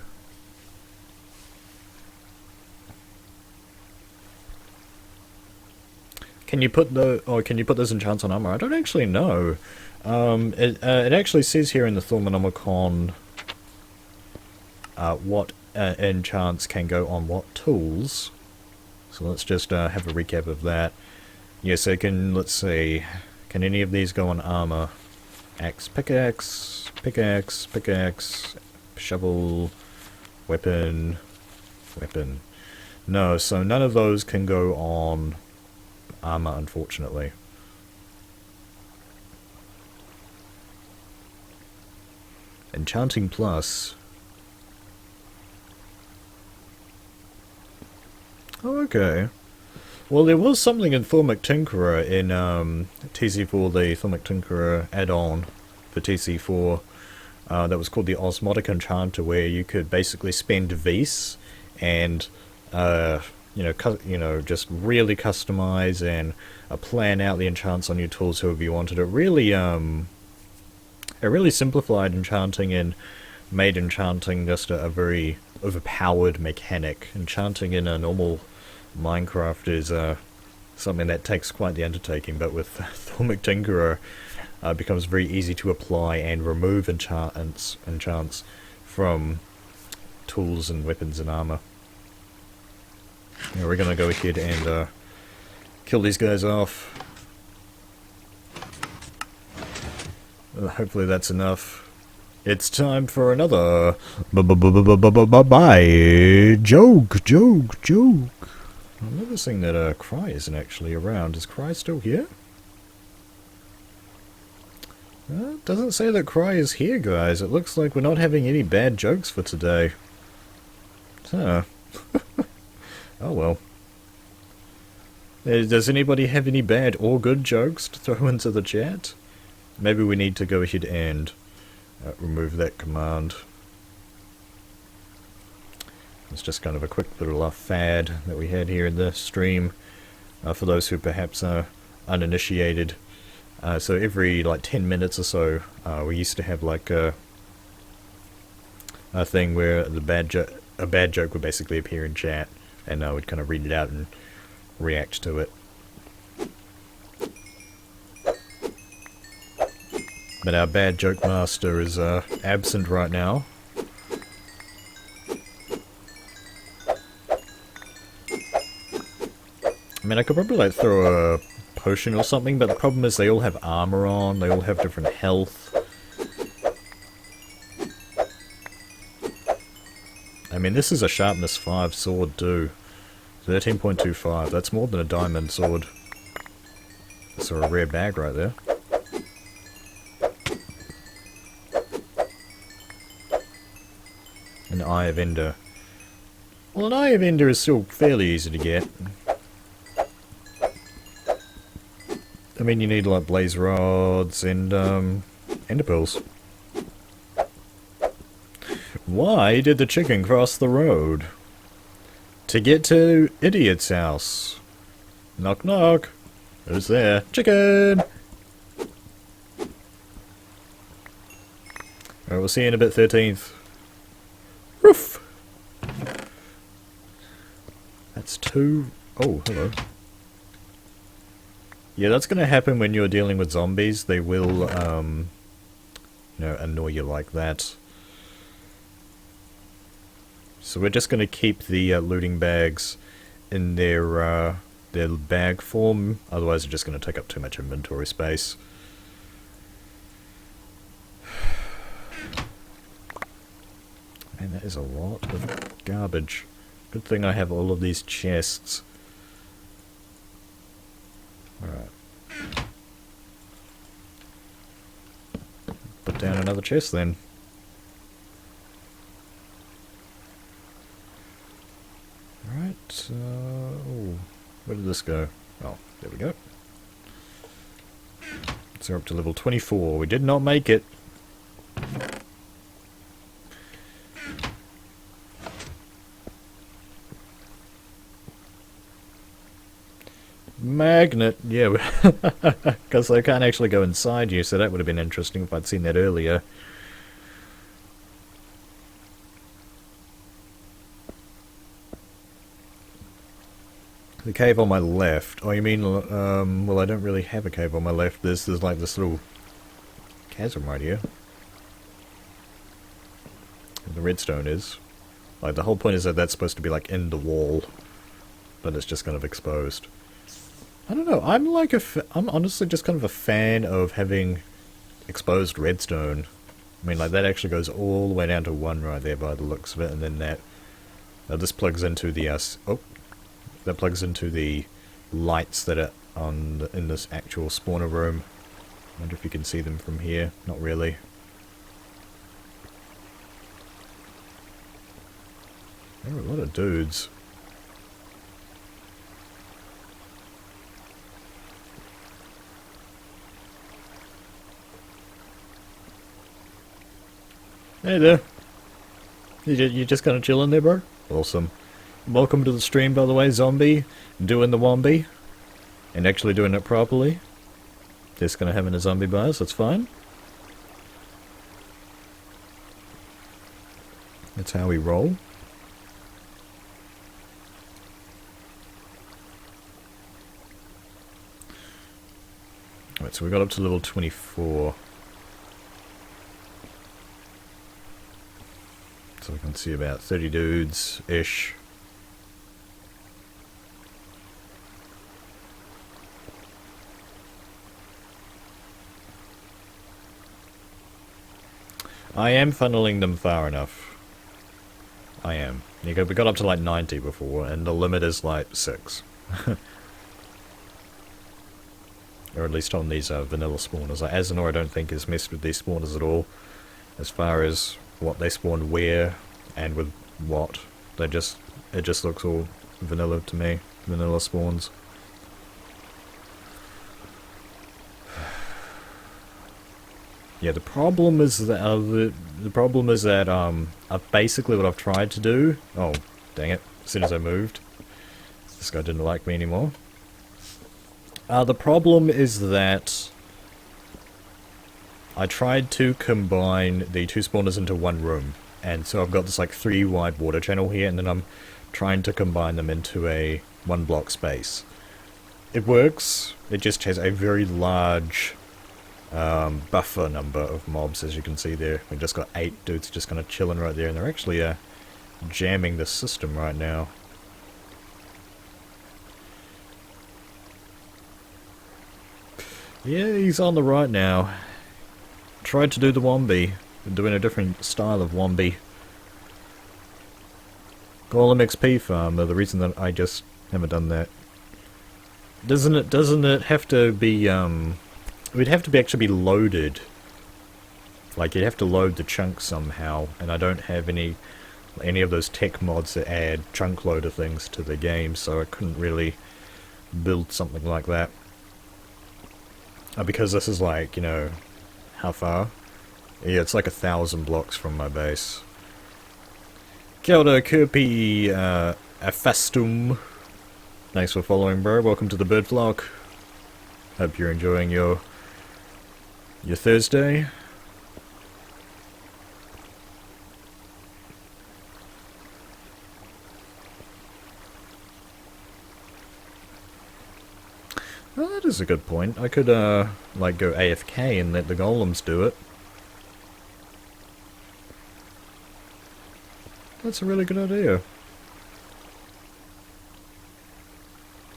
Can you put those enchants on armor? I don't actually know. It actually says here in the Thauminomicon what enchants can go on what tools. So let's just have a recap of that. Yes, let's see, can any of these go on armor? Axe, pickaxe, pickaxe, pickaxe, shovel, weapon, weapon. No, so none of those can go on armor, unfortunately. Enchanting plus. Oh, okay. Well, there was something in Thaumic Tinkerer in TC4, the Thaumic Tinkerer add-on for TC4, that was called the Osmotic Enchanter, where you could basically spend Vis and just really customize and plan out the enchants on your tools however you wanted. It really simplified enchanting and made enchanting just a very overpowered mechanic. Enchanting in a normal Minecraft is something that takes quite the undertaking, but with Thaumic Tinkerer it becomes very easy to apply and remove enchants from tools and weapons and armor. Now we're gonna go ahead and kill these guys off. Hopefully that's enough. It's time for another bye joke. I'm noticing that Cry isn't actually around. Is Cry still here? It doesn't say that Cry is here, guys. It looks like we're not having any bad jokes for today. Huh. Oh well. Does anybody have any bad or good jokes to throw into the chat? Maybe we need to go ahead and remove that command. It's just kind of a quick little fad that we had here in the stream for those who perhaps are uninitiated. So every like 10 minutes or so, we used to have like a thing where a bad joke would basically appear in chat, and I would kind of read it out and react to it. But our bad joke master is absent right now. I mean, I could probably like throw a potion or something, but the problem is they all have armor on, they all have different health. I mean, this is a sharpness 5 sword too. 13.25, that's more than a diamond sword. That's a rare bag right there. An Eye of Ender. Well, an Eye of Ender is still fairly easy to get. I mean, you need like blaze rods and ender pearls. Why did the chicken cross the road? To get to Idiot's house. Knock knock. Who's there? Chicken! Alright, we'll see you in a bit, 13th. Roof! That's 2... Oh, hello. Yeah, that's going to happen when you're dealing with zombies. They will, you know, annoy you like that. So we're just going to keep the looting bags in their bag form. Otherwise, they're just going to take up too much inventory space. Man, that is a lot of garbage. Good thing I have all of these chests. Alright. Put down another chest then. Alright, oh, where did this go? Oh, there we go. So we're up to level 24. We did not make it. Magnet, yeah, because I can't actually go inside you, so that would have been interesting if I'd seen that earlier. The cave on my left. Oh, you mean, well, I don't really have a cave on my left. There's like this little chasm right here. The redstone is. Like, the whole point is that that's supposed to be, like, in the wall. But it's just kind of exposed. I don't know, I'm honestly just kind of a fan of having exposed redstone. I mean, like, that actually goes all the way down to 1 right there by the looks of it, and then that... this plugs into the, that plugs into the lights that are in this actual spawner room. I wonder if you can see them from here. Not really. There are a lot of dudes. Hey there. You just kind of chilling there, bro? Awesome. Welcome to the stream, by the way, Zombie. Doing the Wombie. And actually doing it properly. Just gonna have a zombie bias, that's fine. That's how we roll. Right, so we got up to level 24. So we can see about 30 dudes-ish. I am funneling them far enough. I am. We got up to like 90 before, and the limit is like 6. Or at least on these vanilla spawners. Like Azanor I don't think has messed with these spawners at all. As far as what they spawn where and with what. It just looks all vanilla to me. Vanilla spawns. Yeah, the problem is that basically what I've tried to do. Oh, dang it! As soon as I moved, this guy didn't like me anymore. The problem is that I tried to combine the 2 spawners into 1 room, and so I've got this like 3 wide water channel here, and then I'm trying to combine them into a 1 block space. It works. It just has a very large buffer number of mobs, as you can see there. We've just got 8 dudes just kind of chilling right there, and they're actually jamming the system right now. Yeah, he's on the right now. Tried to do the Wombie. Been doing a different style of Wombie. Golem XP farm, the reason that I just haven't done that. Doesn't it have to be, it would have to actually be loaded. Like, you'd have to load the chunks somehow, and I don't have any of those tech mods that add chunk loader things to the game, so I couldn't really build something like that. Because this is like, you know, how far? Yeah, it's like 1,000 blocks from my base. Kia ora, Kirpi, Afastum. Thanks for following, bro. Welcome to the bird flock. Hope you're enjoying your Thursday. Oh, that is a good point. I could, like, go AFK and let the golems do it. That's a really good idea.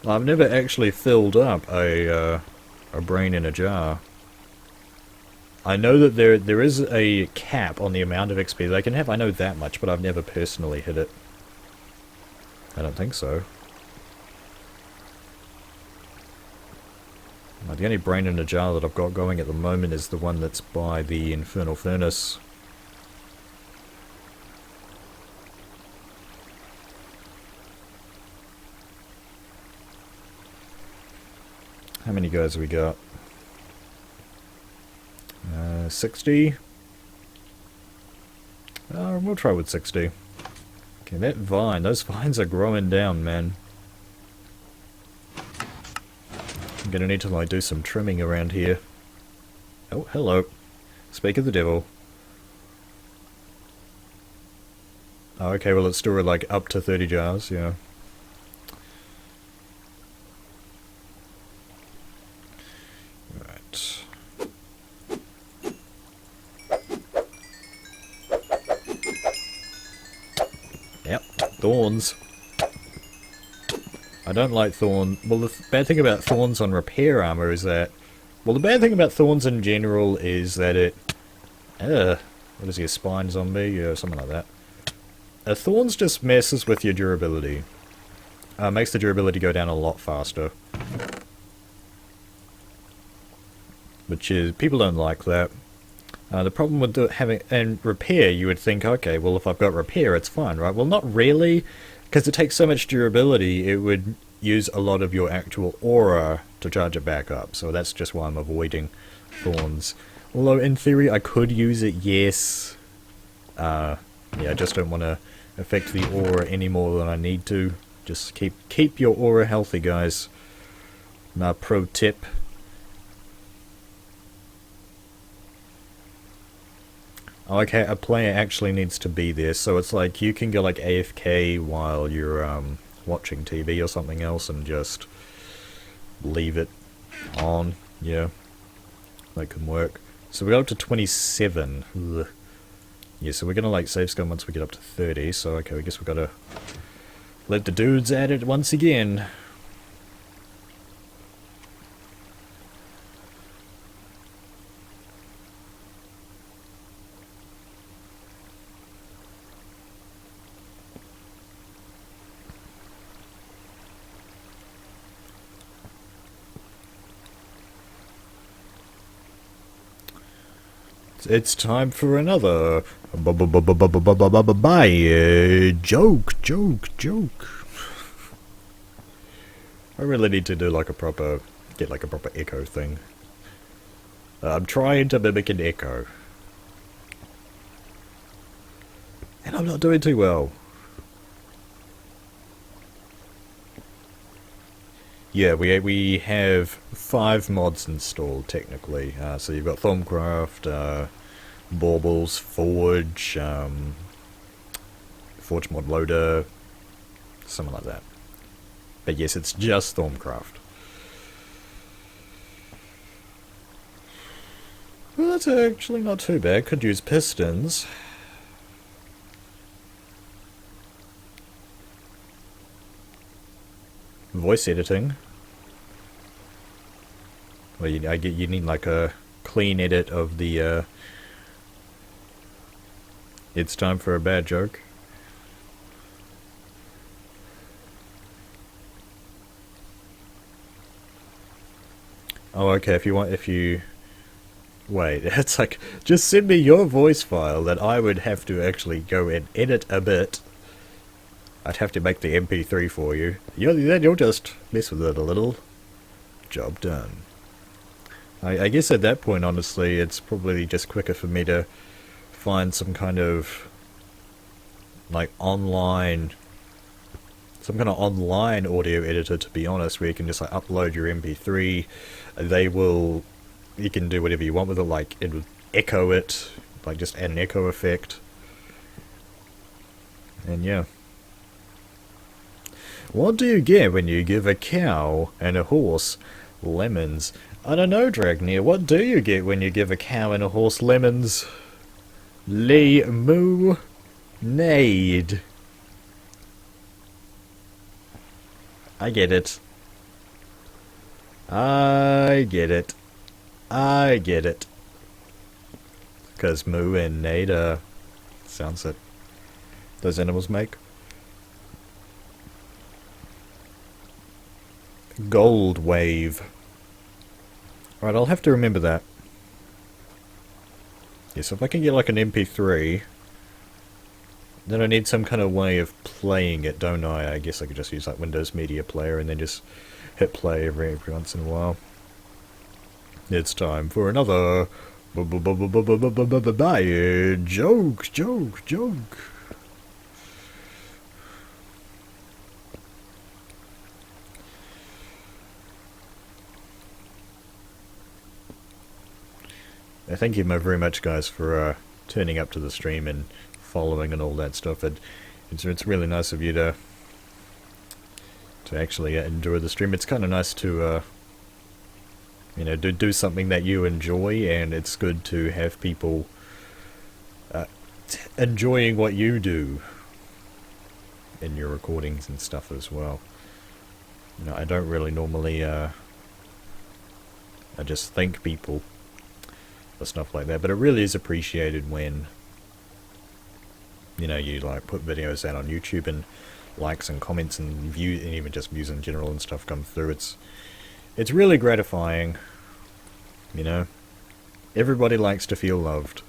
I've never actually filled up a brain in a jar. I know that there is a cap on the amount of XP they can have. I know that much, but I've never personally hit it. I don't think so. The only brain in a jar that I've got going at the moment is the one that's by the Infernal Furnace. How many guys have we got? 60. We'll try with 60. Okay, that vine, those vines are growing down, man. I'm gonna need to like do some trimming around here. Oh, hello. Speak of the devil. Oh, okay, well it's still like up to 30 jars, yeah. Right. Yep, thorns. I don't like thorn. Well, the bad thing about thorns on repair armor is that... Well, the bad thing about thorns in general is that it... what is he, a spine zombie? Or something like that. Thorns just messes with your durability. Makes the durability go down a lot faster. Which is... People don't like that. The problem with having... And repair, you would think, okay, well, if I've got repair, it's fine, right? Well, not really. Because it takes so much durability, it would use a lot of your actual aura to charge it back up. So that's just why I'm avoiding thorns. Although, in theory, I could use it, yes. Yeah, I just don't want to affect the aura any more than I need to. Just keep your aura healthy, guys. My pro tip. Okay, a player actually needs to be there, so it's like you can go like AFK while you're watching TV or something else and just leave it on. Yeah, that can work. So we got up to 27. Ugh. Yeah, so we're gonna like save scum once we get up to 30. So okay, I guess we've got to let the dudes at it once again. It's time for another joke. I really need to do like a proper, get like a proper echo thing. I'm trying to mimic an echo. And I'm not doing too well. Yeah, we have 5 mods installed, technically. So you've got Thaumcraft, Baubles, Forge, Forge Mod Loader, something like that. But yes, it's just Thaumcraft. Well, that's actually not too bad. Could use pistons. Voice editing. Well, you need like a clean edit of the, it's time for a bad joke. Oh, okay, if you... Wait, it's like, just send me your voice file that I would have to actually go and edit a bit. I'd have to make the MP3 for you. Then you'll just mess with it a little. Job done. I guess at that point, honestly, it's probably just quicker for me to find some kind of, like, online... Some kind of online audio editor, to be honest, where you can just, like, upload your MP3. They will... You can do whatever you want with it, like, it would echo it, like, just add an echo effect. And yeah. What do you get when you give a cow and a horse Lemons. I don't know, Dragnir. What do you get when you give a cow and a horse lemons? Lemonade. I get it. I get it. I get it. Because moo and nade are sounds that those animals make. Gold wave. Alright, I'll have to remember that. Yeah, so if I can get like an MP3, then I need some kind of way of playing it, don't I? I guess I could just use like Windows Media Player and then just hit play every once in a while. It's time for another joke. Thank you very much, guys, for turning up to the stream and following and all that stuff. It's really nice of you to actually enjoy the stream. It's kind of nice to you know, do something that you enjoy, and it's good to have people enjoying what you do in your recordings and stuff as well. You know, I don't really normally I just thank people for stuff like that, but it really is appreciated when, you know, you like put videos out on YouTube and likes and comments and views, and even just views in general and stuff come through. It's really gratifying, you know. Everybody likes to feel loved.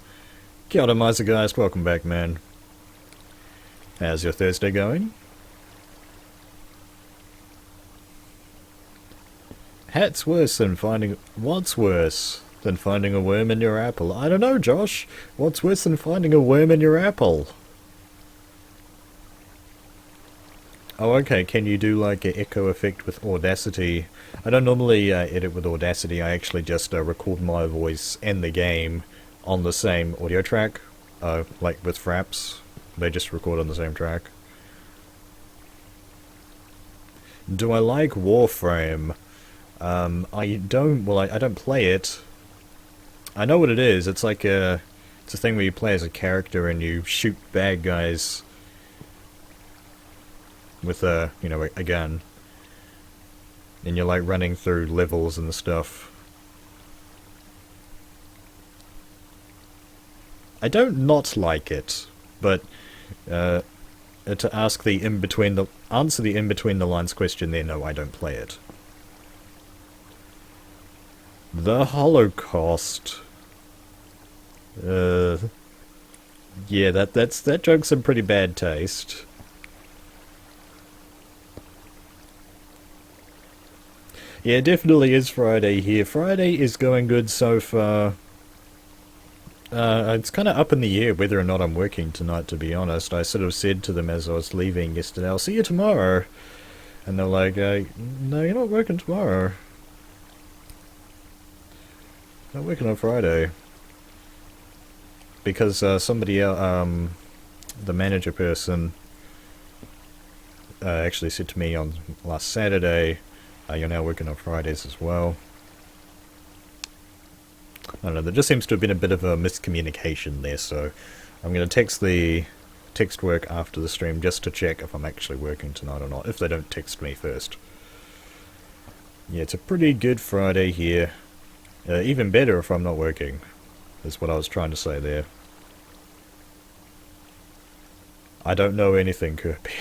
Kia ora, Miser guys, welcome back, man. How's your Thursday going? What's worse than finding a worm in your apple? I don't know, Josh. What's worse than finding a worm in your apple? Oh, okay. Can you do like an echo effect with Audacity? I don't normally edit with Audacity. I actually just record my voice and the game on the same audio track. Like with Fraps. They just record on the same track. Do I like Warframe? I don't. Well, I don't play it. I know what it is. It's like it's a thing where you play as a character and you shoot bad guys with a, you know, a gun, and you're like running through levels and stuff. I don't not like it, but to ask the answer the in between the lines question there, no, I don't play it. The Holocaust. Yeah, that joke's in pretty bad taste. Yeah, it definitely is Friday here. Friday is going good so far. It's kind of up in the air whether or not I'm working tonight, to be honest. I sort of said to them as I was leaving yesterday, I'll see you tomorrow. And they're like, no, you're not working tomorrow. I'm working on Friday. Because somebody else, the manager person, actually said to me on last Saturday, you're now working on Fridays as well. I don't know, there just seems to have been a bit of a miscommunication there, so I'm going to text work after the stream just to check if I'm actually working tonight or not, if they don't text me first. Yeah, it's a pretty good Friday here. Even better if I'm not working, is what I was trying to say there. I don't know anything, Kirby.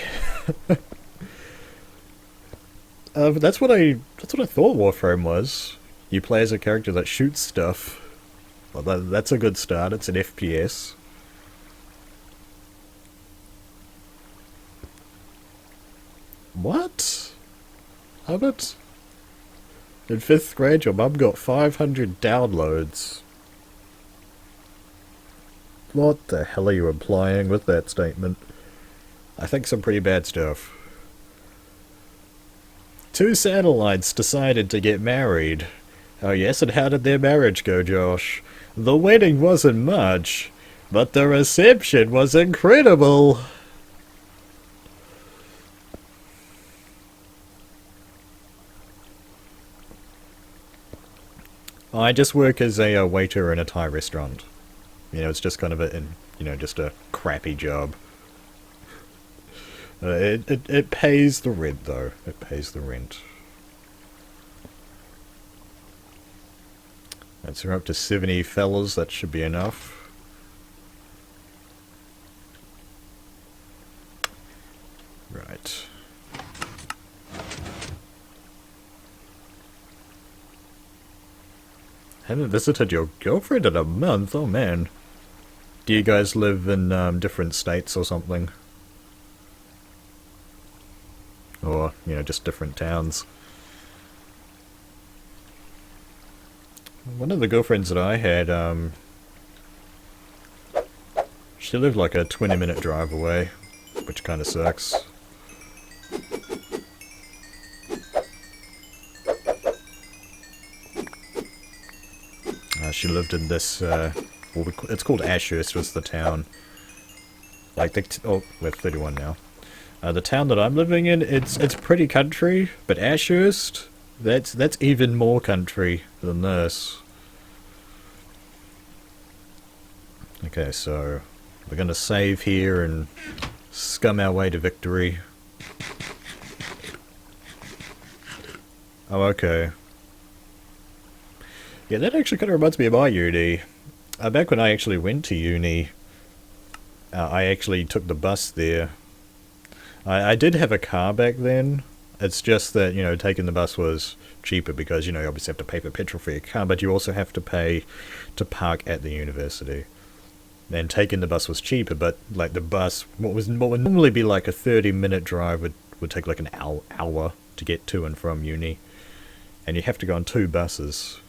That's what I thought Warframe was. You play as a character that shoots stuff. Well, that's a good start. It's an FPS. What? Hubbard? In 5th grade, your mum got 500 downloads. What the hell are you implying with that statement? I think some pretty bad stuff. 2 satellites decided to get married. Oh yes, and how did their marriage go, Josh? The wedding wasn't much, but the reception was incredible. I just work as a waiter in a Thai restaurant. You know, it's just kind of just a crappy job. It pays the rent, though. It pays the rent. Right, so we're up to 70 fellas. That should be enough. Right. Haven't visited your girlfriend in a month. Oh man. Do you guys live in different states or something? Or, you know, just different towns? One of the girlfriends that I had, she lived like a 20-minute drive away, which kind of sucks. She lived in this, it's called Ashurst was the town. Like, we're 31 now. The town that I'm living in, it's pretty country, but Ashurst, that's even more country than this. Okay, so we're gonna save here and scum our way to victory. Oh, okay. Yeah, that actually kind of reminds me of my uni. Back when I actually went to uni, I actually took the bus there. I did have a car back then. It's just that, you know, taking the bus was cheaper because, you know, you obviously have to pay for petrol for your car, but you also have to pay to park at the university. And taking the bus was cheaper, but, like, the bus, what would normally be like a 30-minute drive would take like an hour to get to and from uni. And you have to go on 2 buses.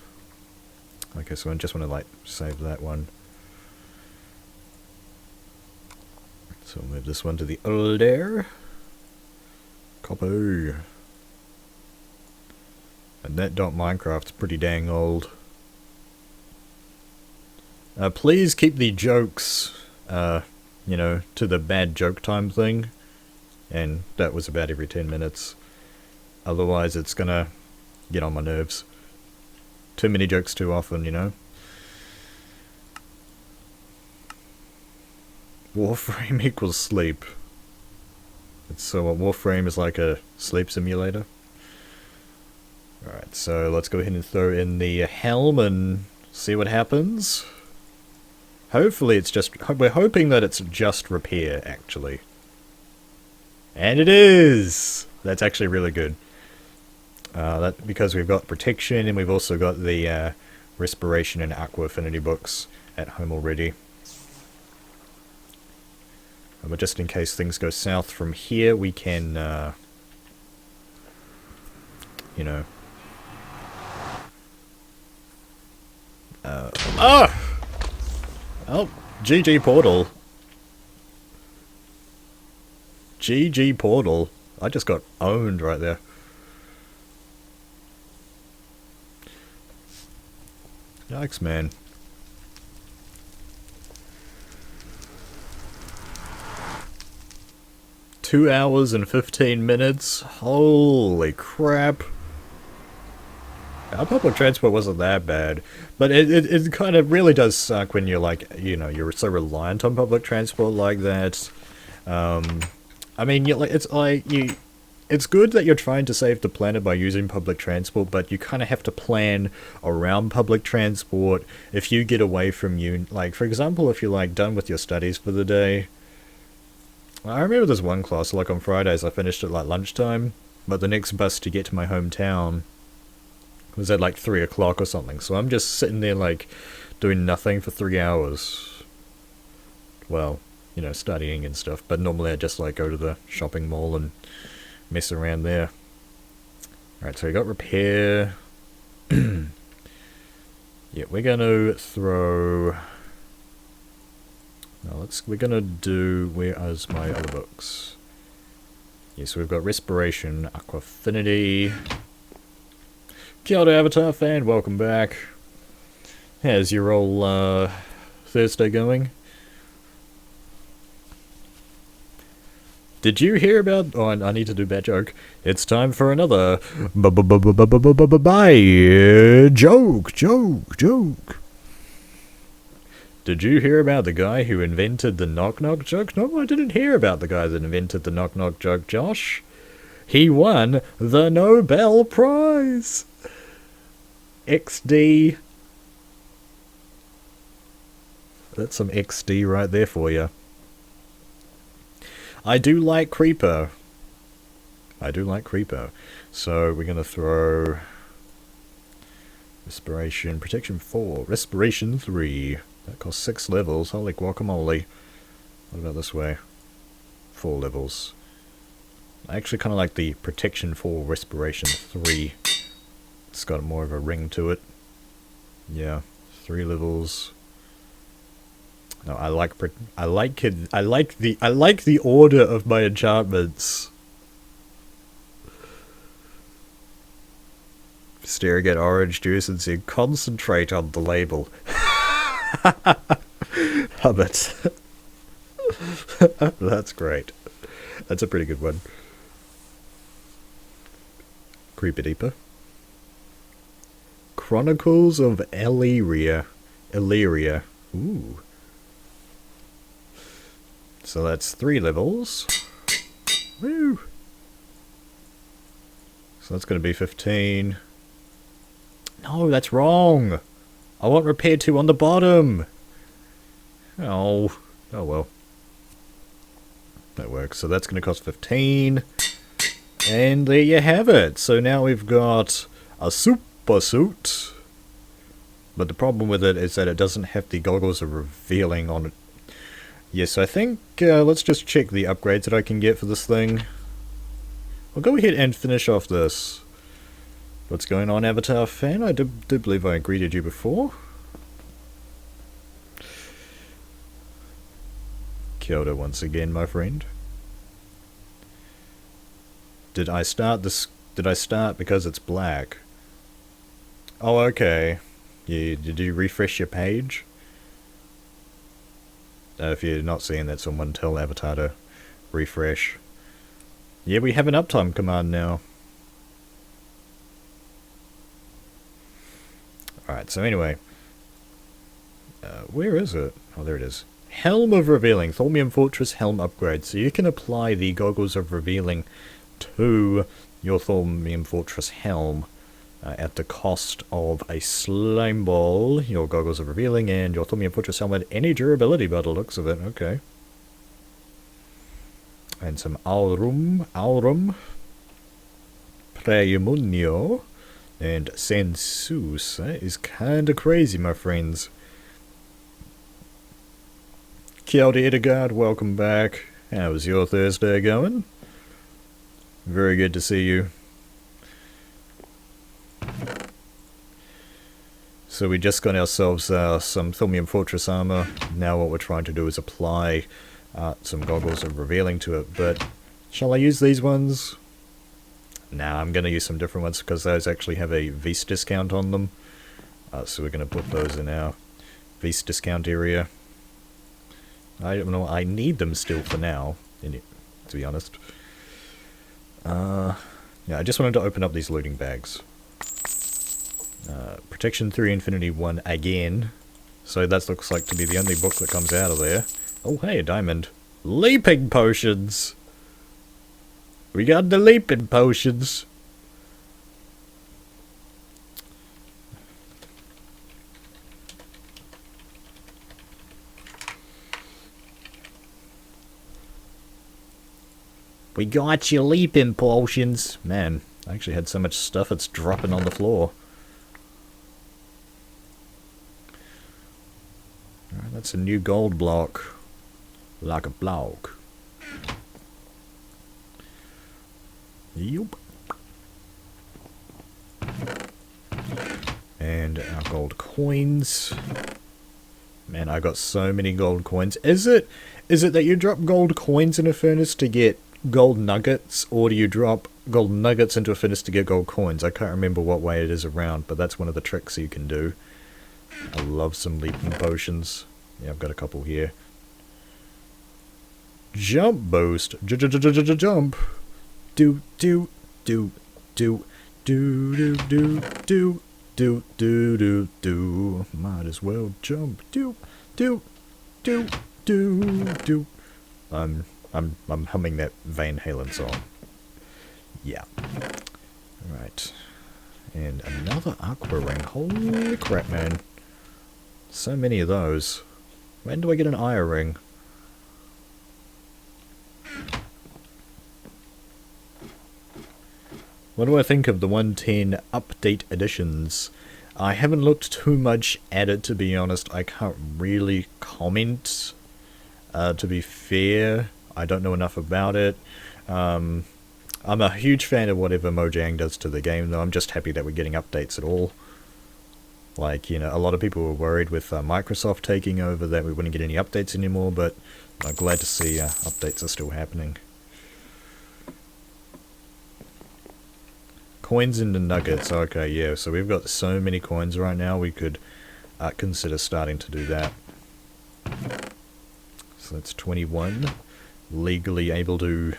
Okay, so I just want to, like, save that one. So we'll move this one to the older. Copy. And that .minecraft's pretty dang old. Please keep the jokes, you know, to the bad joke time thing. And that was about every 10 minutes. Otherwise it's gonna get on my nerves. Too many jokes too often, you know. Warframe equals sleep. So a Warframe is like a sleep simulator. Alright, so let's go ahead and throw in the helm and see what happens. Hopefully it's just... we're hoping that it's just repair, actually. And it is! That's actually really good. Because we've got protection and we've also got the respiration and aqua affinity books at home already. But just in case things go south from here, we can, you know... Oh! GG Portal. GG Portal. I just got owned right there. Yikes, man. Two hours and 15 minutes? Holy crap. Our public transport wasn't that bad. But it kind of really does suck when you're like, you know, you're so reliant on public transport like that. I mean, it's good that you're trying to save the planet by using public transport, but you kind of have to plan around public transport if you get away from like, for example, if you're like done with your studies for the day. I remember there's one class, like on Fridays, I finished at like lunchtime, but the next bus to get to my hometown was at like 3 o'clock or something, so I'm just sitting there like doing nothing for 3 hours. Well, you know, studying and stuff, but normally I just like go to the shopping mall and mess around there. Alright, so we got repair. Yeah, we're gonna throw... No, we're gonna do... Where is my other books? Yeah, so we've got respiration, aqua affinity. Kia ora, Avatar fan, welcome back. How's your old Thursday going? Did you hear about... Oh, I need to do that joke. It's time for another... Joke. Did you hear about the guy who invented the knock-knock joke? No, I didn't hear about the guy that invented the knock-knock joke, Josh. He won the Nobel Prize! XD. That's some XD right there for you. I do like Creeper. So we're going to throw... Respiration, Protection 4, Respiration 3. That costs 6 levels. Holy guacamole. What about this way? 4 levels. I actually kind of like the Protection 4, Respiration 3. It's got more of a ring to it. Yeah, 3 levels. No, I like the order of my enchantments. Staring at orange juice and saying concentrate on the label. Hubbard. That's great. That's a pretty good one. Creeper Deeper. Chronicles of Illyria. Ooh. So that's 3 levels. Woo! So that's going to be 15. No, that's wrong! I want Repair 2 on the bottom! Oh well. That works. So that's going to cost 15. And there you have it. So now we've got a super suit. But the problem with it is that it doesn't have the goggles of revealing on it. Yes, I think let's just check the upgrades that I can get for this thing. I'll go ahead and finish off this. What's going on, Avatar fan? I did believe I greeted you before. Kia ora once again, my friend. Did I start because it's black? Oh, okay. Did you refresh your page? If you're not seeing that, someone tell Avatar to refresh. Yeah, we have an uptime command now. Alright, so anyway. Where is it? Oh, there it is. Helm of Revealing. Thaumium Fortress Helm upgrade. So you can apply the Goggles of Revealing to your Thaumium Fortress Helm at the cost of a Slime Ball, your Goggles of Revealing, and your Thaumium Fortress Helmet. Any durability by the looks of it. Okay. And some Aurum, Preumunio, and Sensus. That is kinda crazy, my friends. Kia ora, Edgard, welcome back. How's your Thursday going? Very good to see you. So we just got ourselves some Thaumium Fortress Armour. Now what we're trying to do is apply some Goggles of Revealing to it. But shall I use these ones? Nah, I'm going to use some different ones because those actually have a Vs discount on them. So we're going to put those in our Vs discount area. I don't know, I need them still for now, to be honest. Yeah, I just wanted to open up these looting bags. Protection 3 Infinity 1 again. So that looks like to be the only book that comes out of there. Oh hey, a diamond. Leaping potions! We got the leaping potions! We got your leaping potions. Man, I actually had so much stuff it's dropping on the floor. Alright, that's a new gold block. Like a block. Yup. And our gold coins. Man, I got so many gold coins. Is it that you drop gold coins in a furnace to get gold nuggets, or do you drop gold nuggets into a furnace to get gold coins? I can't remember what way it is around, but that's one of the tricks you can do. I love some leaping potions. Yeah, I've got a couple here. Jump boost. Jump. Do do do do do do do do do do do do. Might as well jump. Do do do do do. I'm humming that Van Halen song. Yeah. Right. And another aqua ring. Holy crap, man. So many of those. When do I get an eye ring? What do I think of the 110 update editions? I haven't looked too much at it, to be honest. I can't really comment. To be fair, I don't know enough about it. I'm a huge fan of whatever Mojang does to the game, though. I'm just happy that we're getting updates at all. Like, you know, a lot of people were worried with Microsoft taking over that we wouldn't get any updates anymore, but I'm glad to see updates are still happening. Coins into nuggets. Okay, yeah, so we've got so many coins right now, we could consider starting to do that. So that's 21. Legally able to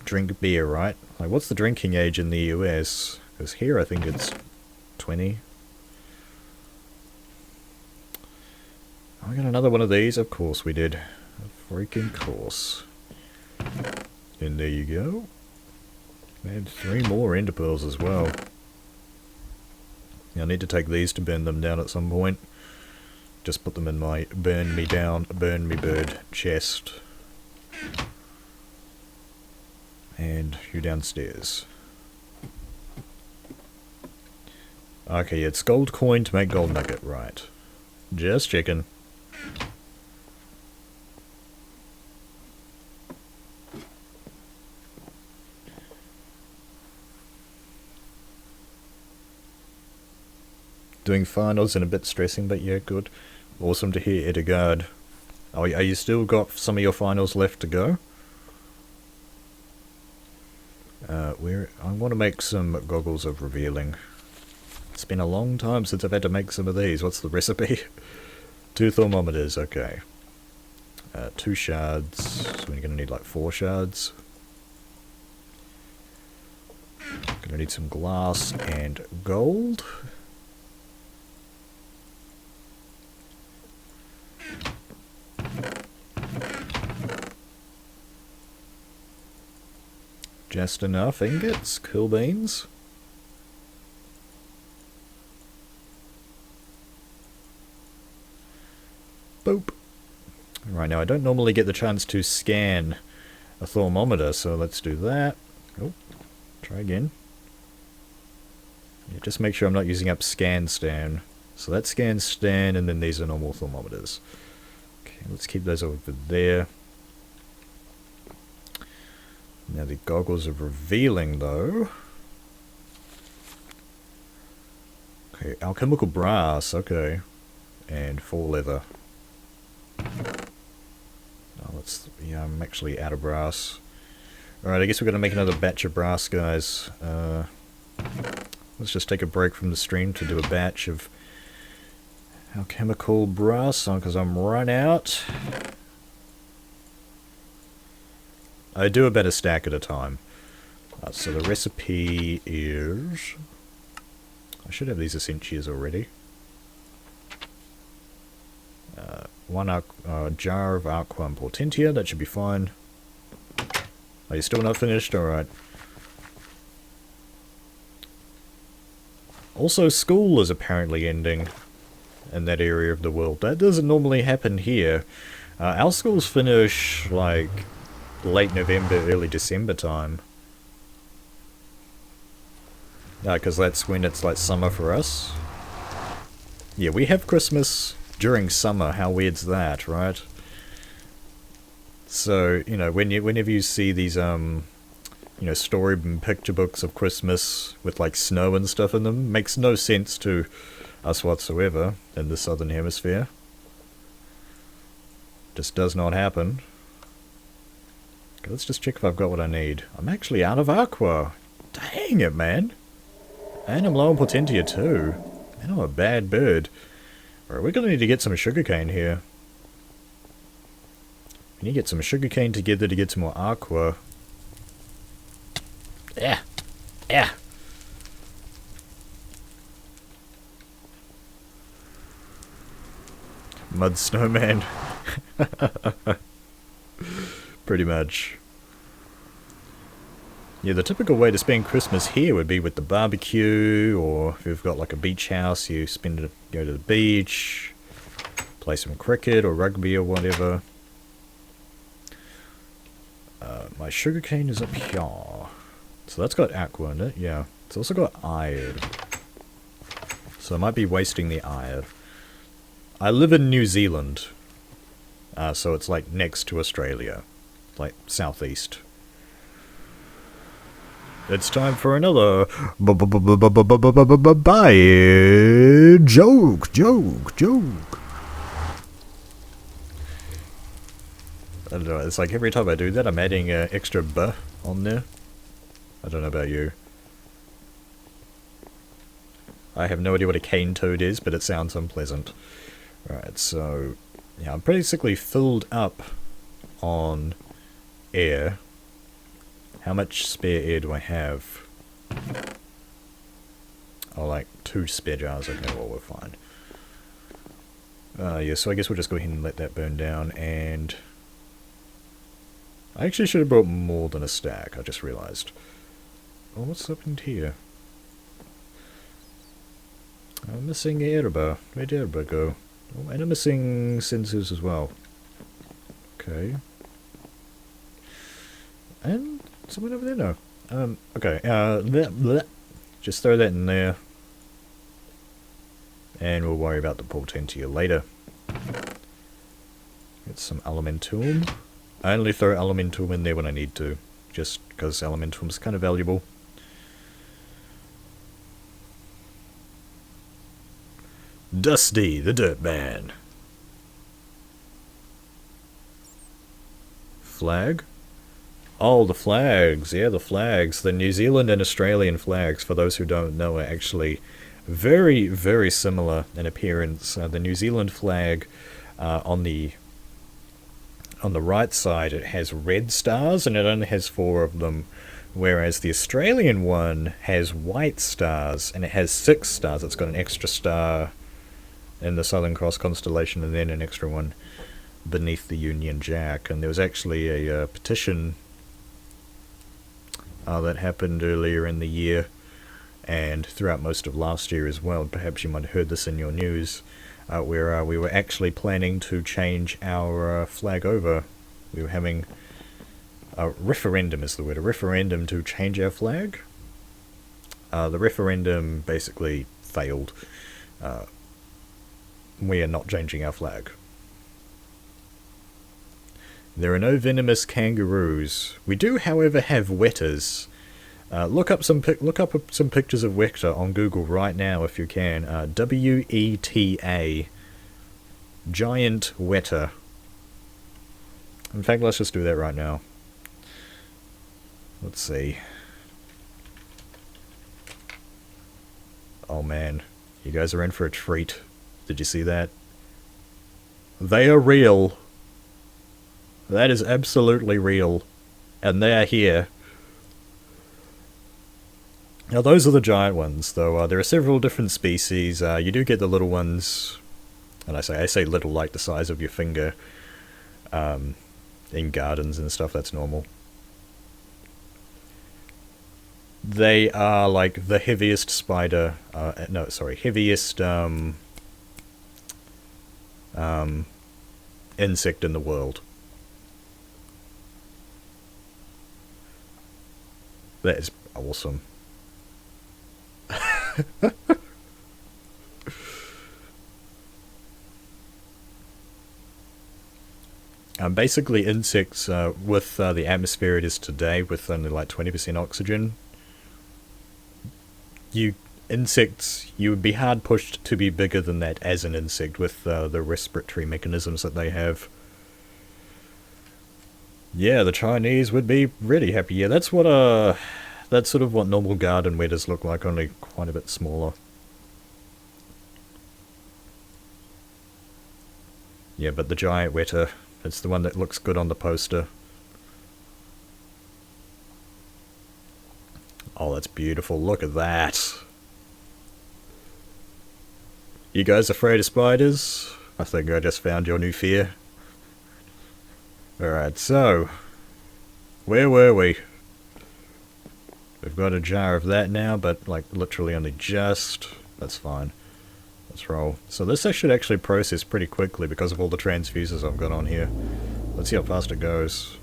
drink beer, right? Like, what's the drinking age in the US? Because here I think it's 20. Oh, I got another one of these. Of course we did. Of freaking course. And there you go. And 3 more ender pearls as well. Yeah, I need to take these to burn them down at some point. Just put them in my burn me down, burn me bird chest. And you're downstairs. Okay, it's gold coin to make gold nugget, right. Just checking. Doing finals and a bit stressing, but yeah, good. Awesome to hear, Edgard. Oh, are you still got some of your finals left to go? I want to make some goggles of revealing. It's been a long time since I've had to make some of these. What's the recipe? 2 thermometers, okay. 2 shards, so we're going to need like 4 shards. Going to need some glass and gold. Just enough ingots, cool beans. Boop. Right, now I don't normally get the chance to scan a thermometer, so let's do that. Oh, try again. Yeah, just make sure I'm not using up scan stan. So that's scan stan, and then these are normal thermometers. Okay, let's keep those over there. Now the goggles of revealing, though. Okay, alchemical brass, okay. And 4 leather. Oh, let's, yeah, I'm actually out of brass. Alright, I guess we're going to make another batch of brass, guys. Let's just take a break from the stream to do a batch of alchemical brass, because I'm run out. I do about a stack at a time. So the recipe is... I should have these essentials already. 1 jar of aqua and potentia, that should be fine. Are you still not finished? Alright. Also, school is apparently ending in that area of the world. That doesn't normally happen here. Our schools finish, like, late November, early December time. Because that's when it's like summer for us. Yeah, we have Christmas during summer. How weird's that, right? So, you know, whenever you see these, you know, story and picture books of Christmas with like snow and stuff in them, makes no sense to us whatsoever in the southern hemisphere. Just does not happen. Okay, let's just check if I've got what I need. I'm actually out of aqua. Dang it, man. And I'm low on potentia too. Man, I'm a bad bird. Alright, we're gonna need to get some sugarcane here. Can you get some sugarcane together to get some more aqua? Yeah. Yeah. Mud snowman. Pretty much. Yeah, the typical way to spend Christmas here would be with the barbecue, or if you've got like a beach house, you go to the beach, play some cricket or rugby or whatever. My sugarcane is up here. So that's got aqua in it, yeah. It's also got iron. So I might be wasting the iron. I live in New Zealand. So it's like next to Australia. Like southeast. It's time for another joke. I don't know, it's like every time I do that I'm adding extra B on there. I don't know about you. I have no idea what a cane toad is, but it sounds unpleasant. Right, so yeah, I'm basically filled up on air. How much spare air do I have? Oh, like 2 spare jars. Okay, well, we're fine. Yeah, so I guess we'll just go ahead and let that burn down, and I actually should have brought more than a stack, I just realized. Oh, what's up in here? I'm missing Erba. Where'd Erba go? Oh, and I'm missing sensors as well. Okay. And someone over there? No. Okay. Just throw that in there. And we'll worry about the Portentia later. Get some Elementum. I only throw Elementum in there when I need to. Just because Elementum's kind of valuable. Dusty, the Dirt Man. Flag? Oh, the flags. Yeah, the flags. The New Zealand and Australian flags, for those who don't know, are actually very, very similar in appearance. The New Zealand flag, on the right side, it has red stars, and it only has 4 of them. Whereas the Australian one has white stars, and it has 6 stars. It's got an extra star in the Southern Cross constellation, and then an extra one beneath the Union Jack. And there was actually a petition that happened earlier in the year, and throughout most of last year as well. Perhaps you might have heard this in your news, where we were actually planning to change our flag over. We were having a referendum, is the word, a referendum to change our flag. The referendum basically failed. We are not changing our flag. There are no venomous kangaroos. We do, however, have wetters. Look up some pictures of weta on Google right now if you can. W-E-T-A. Giant weta. In fact, let's just do that right now. Let's see. Oh man, you guys are in for a treat. Did you see that? They are real. That is absolutely real. And they are here. Now those are the giant ones, though. There are several different species. You do get the little ones, and I say little like the size of your finger, in gardens and stuff. That's normal. They are like the heaviest spider, heaviest insect in the world. That is awesome. Basically insects, with the atmosphere it is today, with only like 20% oxygen, insects, you would be hard pushed to be bigger than that as an insect with the respiratory mechanisms that they have. Yeah, the Chinese would be really happy. Yeah, that's sort of what normal garden wetters look like, only quite a bit smaller. Yeah, but the giant weta, It's the one that looks good on the poster. Oh, that's beautiful. Look at that. You guys afraid of spiders? I think I just found your new fear. Alright, so... where were we? We've got a jar of that now, but like literally only just... that's fine. Let's roll. So this should actually process pretty quickly because of all the transfuses I've got on here. Let's see how fast it goes.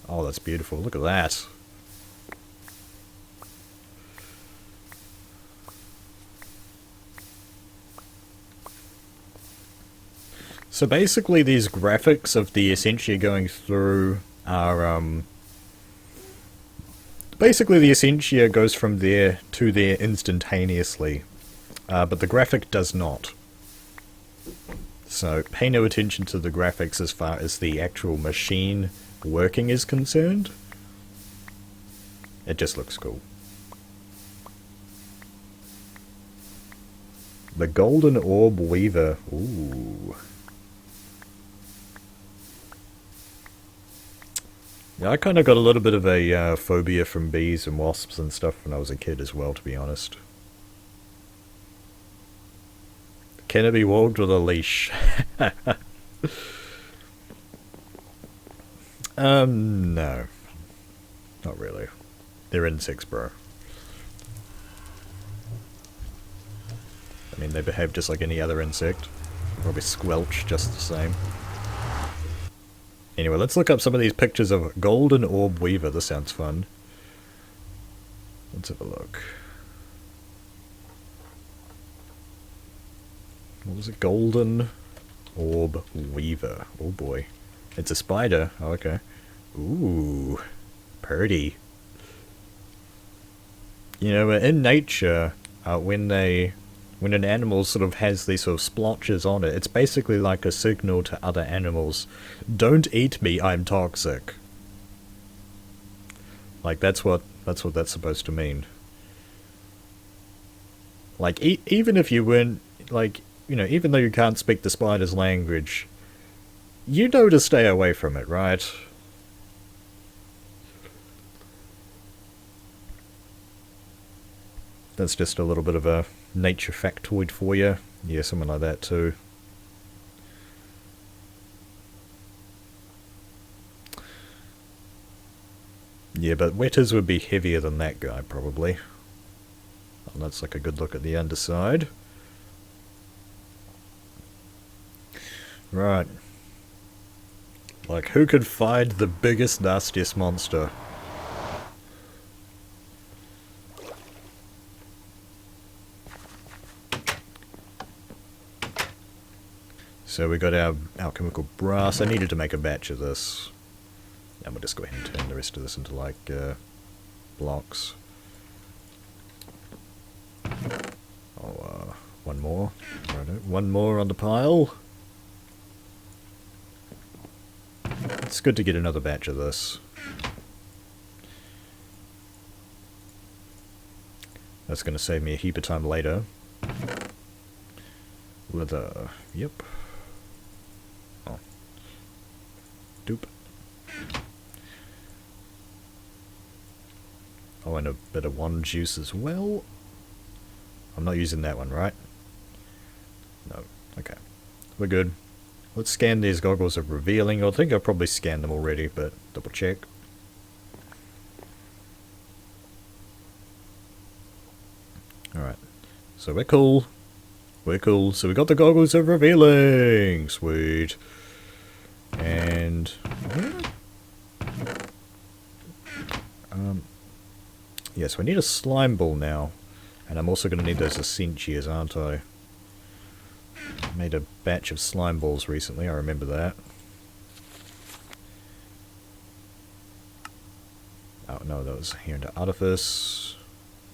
Oh, that's beautiful. Look at that. So basically these graphics of the Essentia going through are, basically the Essentia goes from there to there instantaneously, but the graphic does not. So pay no attention to the graphics as far as the actual machine working is concerned. It just looks cool. The Golden Orb Weaver. Ooh. Yeah, I kind of got a little bit of a phobia from bees and wasps and stuff when I was a kid as well, to be honest. Can it be walked with a leash? No. Not really. They're insects, bro. I mean, they behave just like any other insect. Probably squelch just the same. Anyway, let's look up some of these pictures of Golden Orb Weaver. This sounds fun. Let's have a look. What was it? Golden Orb Weaver. Oh boy. It's a spider. Oh, okay. Ooh. Purdy. You know, in nature, when an animal sort of has these sort of splotches on it, it's basically like a signal to other animals. Don't eat me, I'm toxic. Like, that's what that's supposed to mean. Like, even if you weren't, like, you know, even though you can't speak the spider's language, you know to stay away from it, right? That's just a little bit of a nature factoid for you. Yeah, something like that too. Yeah, but wetters would be heavier than that guy, probably. And that's like a good look at the underside. Right. Like, who could find the biggest, nastiest monster? So we got our alchemical brass. I needed to make a batch of this. And we'll just go ahead and turn the rest of this into, like, blocks. Oh, one more. Right, one more on the pile. It's good to get another batch of this. That's going to save me a heap of time later. Leather. Yep. Oh. Doop. Oh, and a bit of wand juice as well. I'm not using that one, right? No. Okay. We're good. Let's scan these goggles of revealing. I think I've probably scanned them already, but double check. Alright. So we're cool. We're cool. So we got the goggles of revealing. Sweet. And... yes, we need a slime ball now. And I'm also going to need those Essentias, aren't I? Made a batch of slime balls recently, I remember that. Oh no, that was here into Artifice.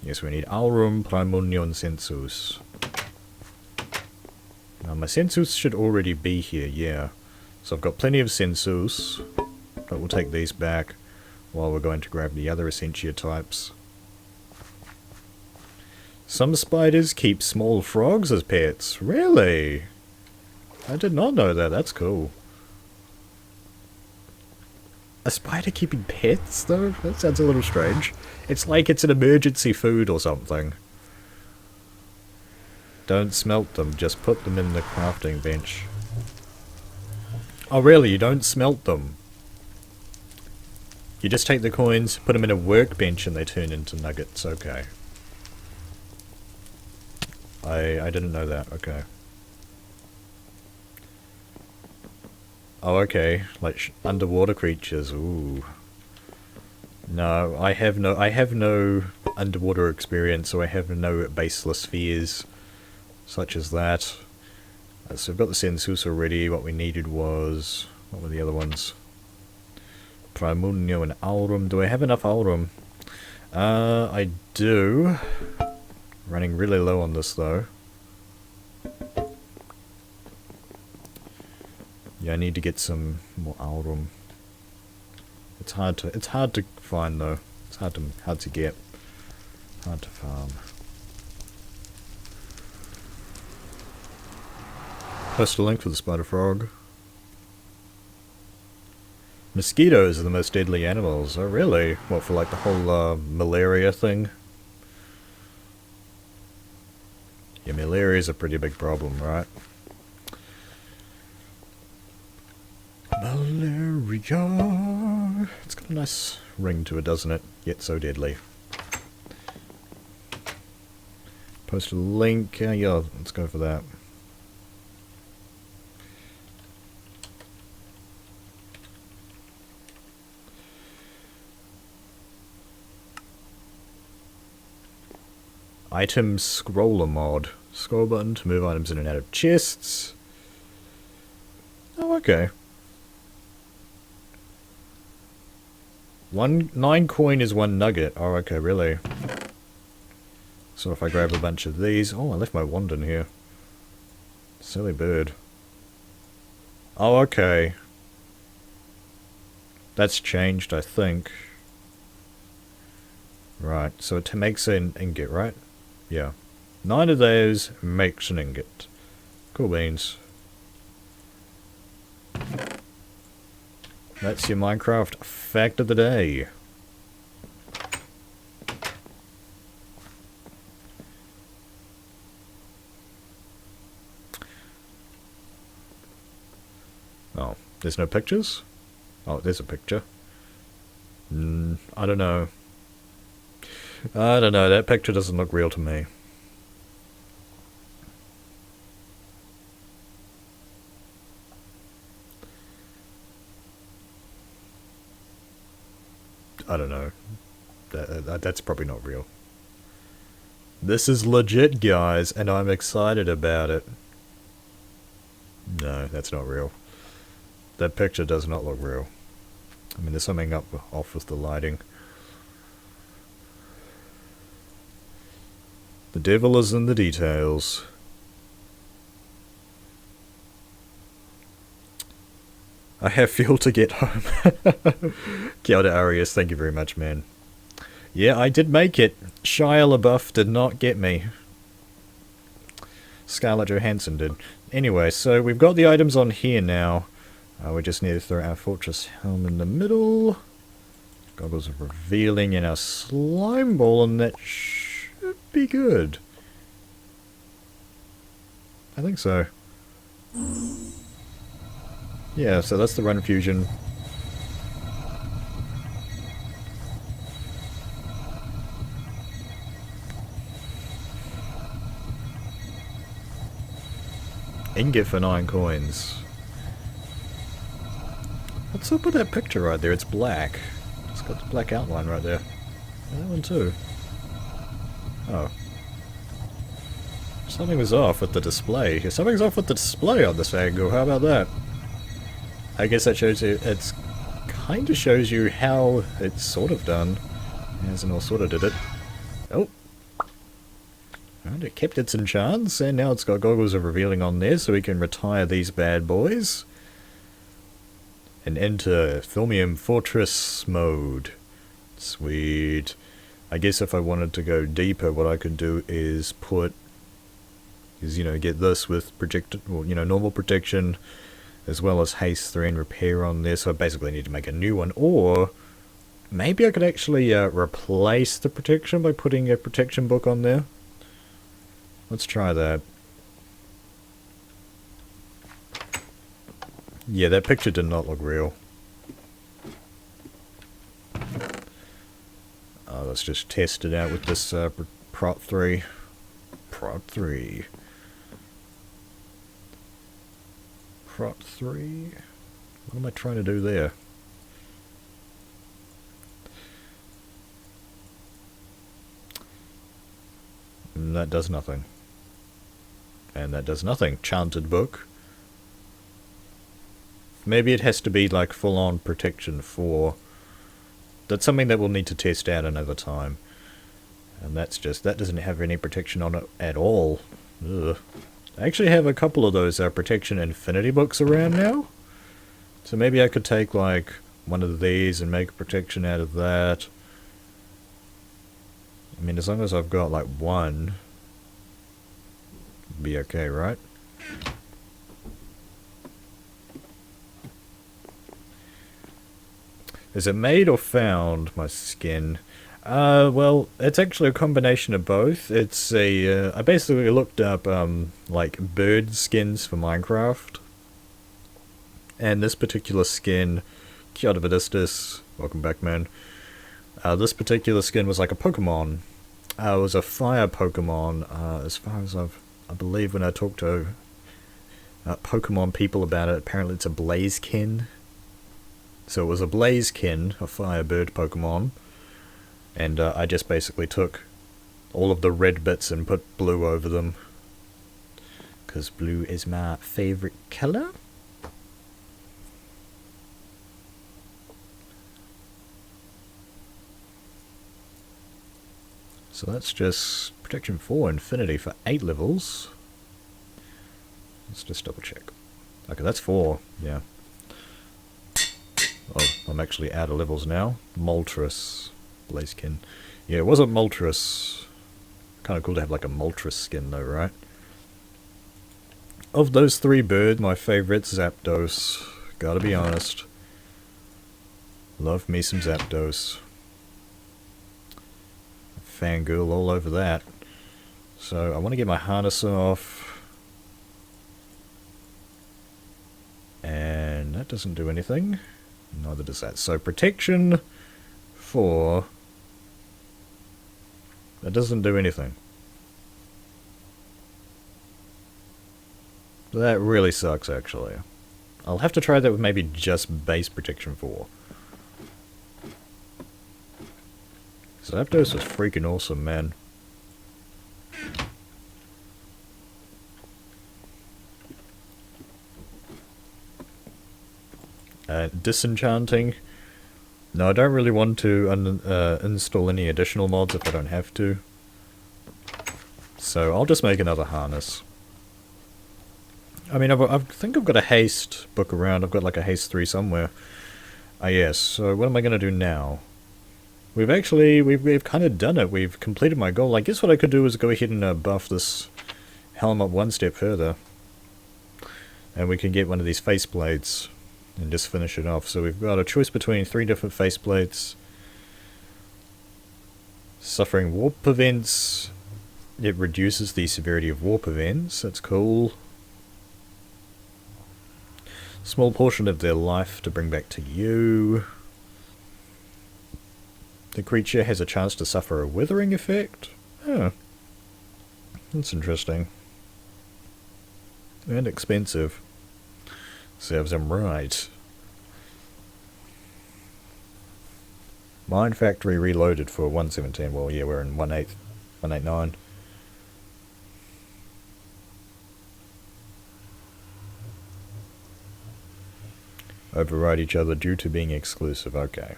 Yes, we need Aurum Primunion Sensus. Now my Sensus should already be here, yeah. So I've got plenty of Sensus, but we'll take these back while we're going to grab the other Essentia types. Some spiders keep small frogs as pets. Really? I did not know that. That's cool. A spider keeping pets, though? That sounds a little strange. It's like it's an emergency food or something. Don't smelt them, just put them in the crafting bench. Oh really, you don't smelt them? You just take the coins, put them in a workbench and they turn into nuggets, okay. I didn't know that, okay. Oh okay, like underwater creatures, ooh. No, I have no underwater experience, so I have no baseless fears, such as that. So we've got the sensus already, what we needed was... what were the other ones? Primunio and Aurum. Do I have enough Aurum? I do. Running really low on this though. Yeah, I need to get some more Aurum. It's hard to find though. It's hard to get. Hard to farm. Post a link for the spider frog. Mosquitoes are the most deadly animals. Oh really? What, for like the whole malaria thing? Yeah, malaria is a pretty big problem, right? Malaria. It's got a nice ring to it, doesn't it? Yet so deadly. Post a link. Yeah, let's go for that. Item scroller mod. Scroll button to move items in and out of chests. Oh, okay. 9 coin is 1 nugget. Oh, okay, really? So if I grab a bunch of these... oh, I left my wand in here. Silly bird. Oh, okay. That's changed, I think. Right, so it makes an ingot, right? Yeah. 9 of those makes an ingot. Cool beans. That's your Minecraft fact of the day. Oh, there's no pictures? Oh, there's a picture. I don't know. I don't know, that picture doesn't look real to me. I don't know. That's probably not real. This is legit, guys, and I'm excited about it. No, that's not real. That picture does not look real. I mean, there's something off with the lighting. The devil is in the details. I have fuel to get home. Kia ora, Arius. Thank you very much, man. Yeah, I did make it. Shia LaBeouf did not get me. Scarlett Johansson did. Anyway, so we've got the items on here now. We just need to throw our fortress helm in the middle. Goggles of revealing in our slime ball, and that should be good. I think so. Yeah, so that's the run fusion. Ingot for 9 coins. What's up with that picture right there? It's black. It's got the black outline right there. And that one too. Oh. Something was off with the display. Something's off with the display on this angle. How about that? I guess that shows you, it's kind of shows you how it's sort of done. Azanor sort of did it. Oh. And it kept its enchants, and now it's got goggles of revealing on there, so we can retire these bad boys. And enter Thaumium Fortress mode. Sweet. I guess if I wanted to go deeper, what I could do is put is, you know, get this with normal protection, as well as haste 3 and repair on there, so I basically need to make a new one, or maybe I could actually replace the protection by putting a protection book on there. Let's try that. Yeah, that picture did not look real. Let's just test it out with this Prot 3. Prot 3. Prot 3. What am I trying to do there? And that does nothing. And that does nothing. Chanted book. Maybe it has to be like full-on protection 4. That's something that we'll need to test out another time. And that's just, that doesn't have any protection on it at all. Ugh. I actually have a couple of those protection infinity books around now. So maybe I could take like one of these and make a protection out of that. I mean, as long as I've got like one, it'll be okay, right? Is it made or found, my skin? Well, it's actually a combination of both. It's a, I basically looked up, like, bird skins for Minecraft. And this particular skin, Kia ora Vidistis, welcome back, man. This particular skin was like a Pokemon. It was a fire Pokemon, as far as I believe when I talked to Pokemon people about it, apparently it's a Blaziken. So it was a Blaziken, a firebird Pokemon, and I just basically took all of the red bits and put blue over them, because blue is my favorite color. So that's just protection 4 infinity for 8 levels. Let's just double check. Okay, that's 4, yeah. Oh, I'm actually out of levels now. Moltres. Blaziken. Yeah, it wasn't Moltres. Kind of cool to have like a Moltres skin though, right? Of those 3 birds, my favourite's Zapdos. Gotta be honest. Love me some Zapdos. Fangirl all over that. So I want to get my harness off. And that doesn't do anything. Neither does that. So protection 4. That doesn't do anything. That really sucks, actually. I'll have to try that with maybe just base protection 4. Zapdos is freaking awesome, man. Disenchanting. No, I don't really want to install any additional mods if I don't have to. So I'll just make another harness. I mean, I think I've got a haste book around. I've got like a haste 3 somewhere. Ah yes, so what am I going to do now? We've kind of done it. We've completed my goal. I guess what I could do is go ahead and buff this helm up one step further. And we can get one of these faceplates and just finish it off. So we've got a choice between 3 different faceplates. Suffering warp events. It reduces the severity of warp events. That's cool. Small portion of their life to bring back to you. The creature has a chance to suffer a withering effect. Oh. That's interesting. And expensive. Serves him right. Mine Factory reloaded for 117. Well, yeah, we're in 189. Override each other due to being exclusive. Okay.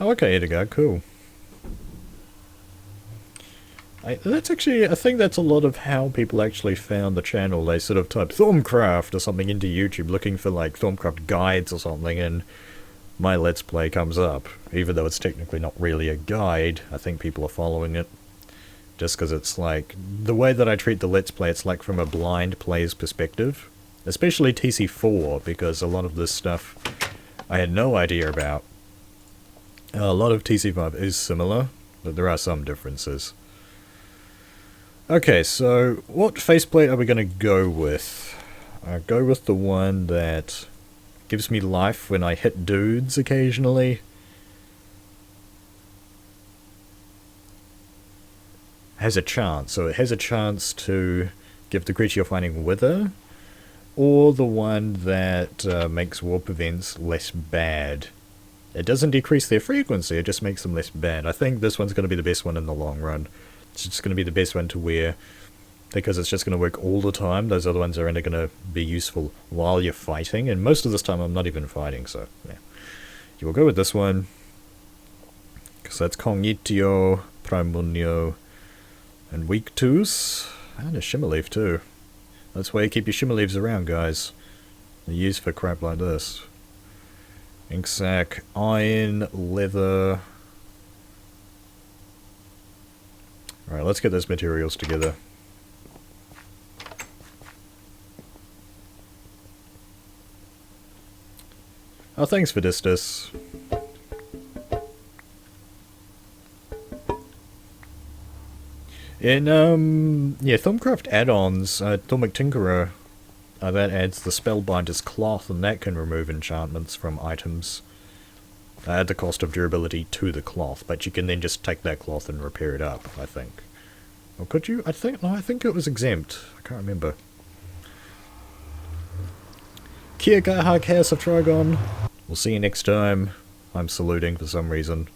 Oh, okay, Edgar, cool. That's actually, I think that's a lot of how people actually found the channel. They sort of type Thaumcraft or something into YouTube looking for like Thaumcraft guides or something, and my Let's Play comes up. Even though it's technically not really a guide, I think people are following it. Just because it's like, the way that I treat the Let's Play, it's like from a blind player's perspective. Especially TC4, because a lot of this stuff I had no idea about. A lot of TC5 is similar, but there are some differences. Okay, so what faceplate are we going to go with? Go with the one that gives me life when I hit dudes occasionally. Has a chance, so it has a chance to give the creature you're fighting wither, or the one that makes warp events less bad. It doesn't decrease their frequency, it just makes them less bad. I think this one's going to be the best one in the long run. It's just going to be the best one to wear, because it's just going to work all the time. Those other ones are only going to be useful while you're fighting, and most of this time I'm not even fighting, so yeah. You will go with this one, because that's Cognitio, Primunio, and Weak Tooth, and a Shimmerleaf too. That's why you keep your Shimmerleaves around, guys. They're used for crap like this. Ink sac, iron, leather. Alright, let's get those materials together. Oh, thanks for Distus. In, yeah, Thaumcraft add-ons, Thaumic Tinkerer, that adds the Spellbinder's Cloth, and that can remove enchantments from items. Add the cost of durability to the cloth, but you can then just take that cloth and repair it up, I think. Or could you? I think it was exempt. I can't remember. Kia Gaha Chaos of Trigon. We'll see you next time. I'm saluting for some reason.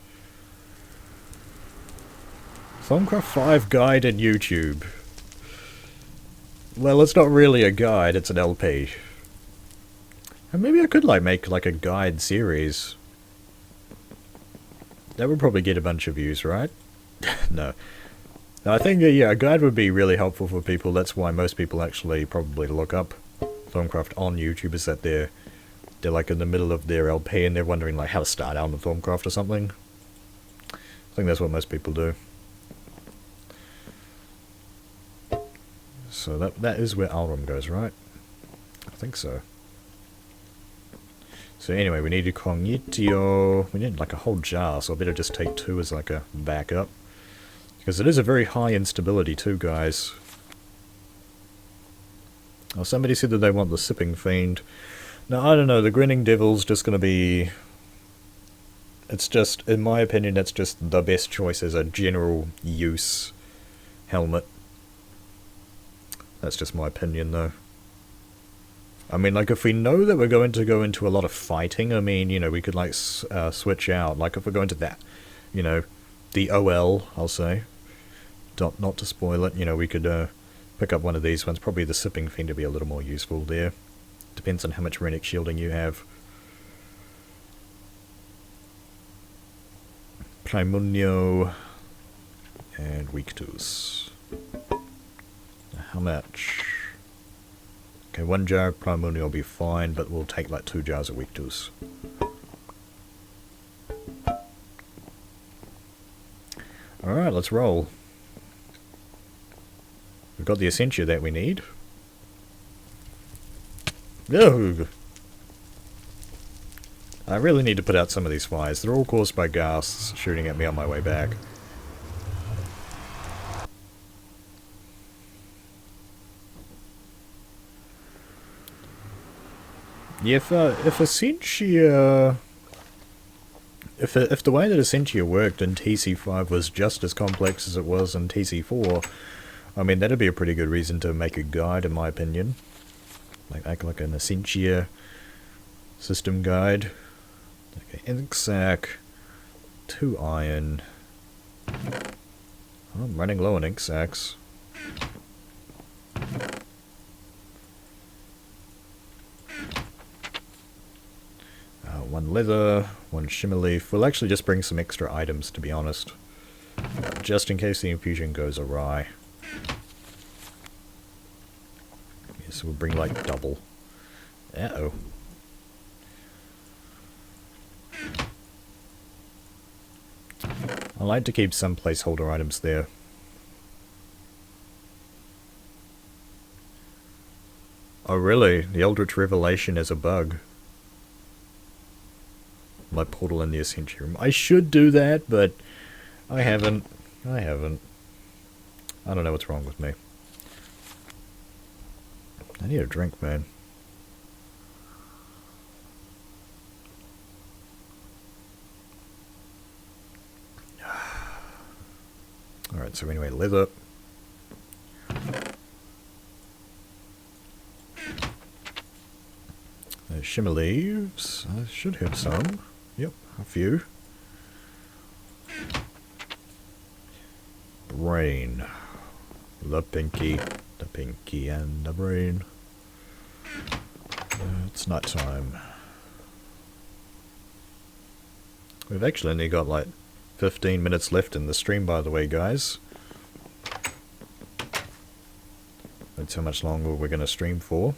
Thaumcraft 5 guide in YouTube. Well, it's not really a guide, it's an LP. And maybe I could make like a guide series. That would probably get a bunch of views, right? No. No, I think, yeah, a guide would be really helpful for people. That's why most people actually probably look up Thaumcraft on YouTube, is that they're like in the middle of their LP and they're wondering like how to start out on Thaumcraft or something. I think that's what most people do. So that is where Alrum goes, right? I think so. So anyway, we need a Cognitio. We need like a whole jar, so I better just take 2 as like a backup. Because it is a very high instability too, guys. Oh, somebody said that they want the Sipping Fiend. Now, I don't know, the Grinning Devil's just going to be... It's just, in my opinion, that's just the best choice as a general use helmet. That's just my opinion, though. I mean, like, if we know that we're going to go into a lot of fighting, I mean, you know, we could, like, switch out. Like, if we're going to that, you know, the OL, I'll say. Not to spoil it, you know, we could pick up one of these ones. Probably the Sipping Fiend to be a little more useful there. Depends on how much runic shielding you have. Primunio and Weak Tooth. How much? Okay, 1 jar of Primunio will be fine, but we'll take like 2 jars of Weak Tooth. Alright, let's roll. We've got the Essentia that we need. Ugh. I really need to put out some of these fires. They're all caused by ghasts shooting at me on my way back. Yeah, if Essentia... If the way that Essentia worked in TC5 was just as complex as it was in TC4, I mean, that'd be a pretty good reason to make a guide, in my opinion. Like an Essentia system guide. Okay, ink sac, 2 iron. Oh, I'm running low on ink sacs. 1 leather, 1 Shimmerleaf. We'll actually just bring some extra items, to be honest. Just in case the infusion goes awry. Yes, we'll bring like double. Uh-oh. I like to keep some placeholder items there. Oh really? The Eldritch Revelation is a bug. My portal in the Ascension room. I should do that, but I haven't. I don't know what's wrong with me. I need a drink, man. Alright, so anyway, leather. Shimmer leaves. I should have some. Yep, a few. Brain. The pinky and the brain. It's night time. We've actually only got like 15 minutes left in the stream, by the way, guys. That's how much longer we're going to stream for.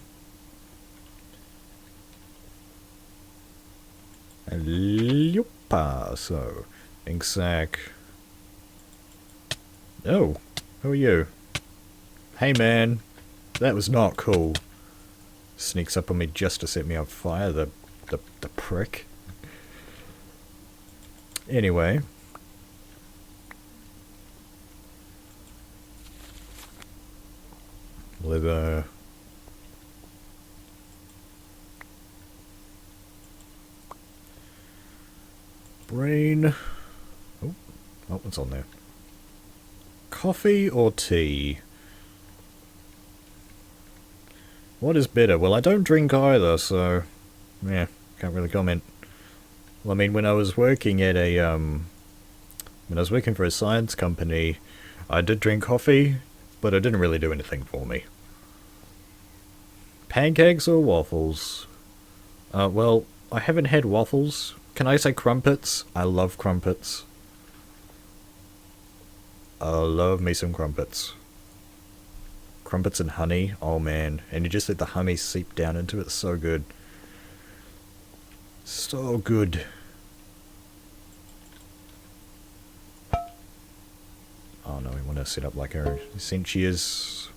So, ink sac. Oh, who are you? Hey man, that was not cool. Sneaks up on me just to set me on fire, the prick. Anyway. Leather. Brain. Oh, what's on there? Coffee or tea? What is better? Well, I don't drink either, so yeah, can't really comment. Well, I mean, when I was working at a when I was working for a science company, I did drink coffee, but it didn't really do anything for me. Pancakes or waffles? Well, I haven't had waffles. Can I say crumpets? I love crumpets. I love me some crumpets. Crumpets and honey, oh man. And you just let the honey seep down into it, so good. So good. Oh no, we want to set up like our Essentials.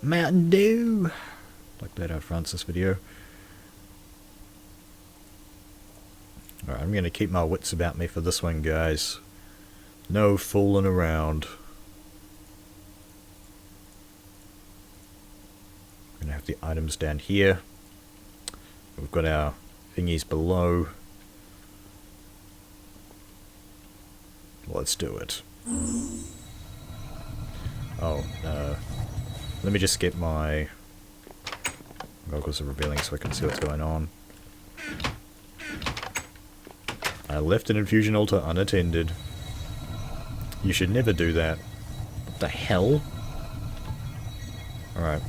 Mountain Dew! Like that out Francis video. Alright, I'm gonna keep my wits about me for this one, guys. No fooling around. We're gonna have the items down here. We've got our thingies below. Let's do it. Oh, let me just get my goggles of revealing so I can see what's going on. I left an infusion altar unattended. You should never do that. What the hell? Alright.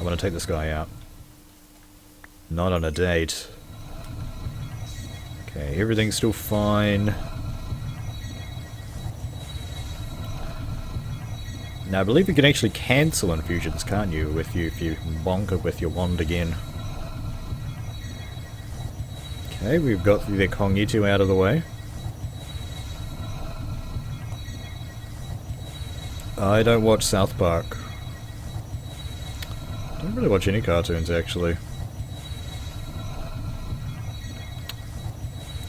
I want to take this guy out. Not on a date. Okay, everything's still fine. Now, I believe you can actually cancel infusions, can't you? If you bonk it with your wand again. Okay, we've got the Kongitu out of the way. I don't watch South Park. I don't really watch any cartoons, actually.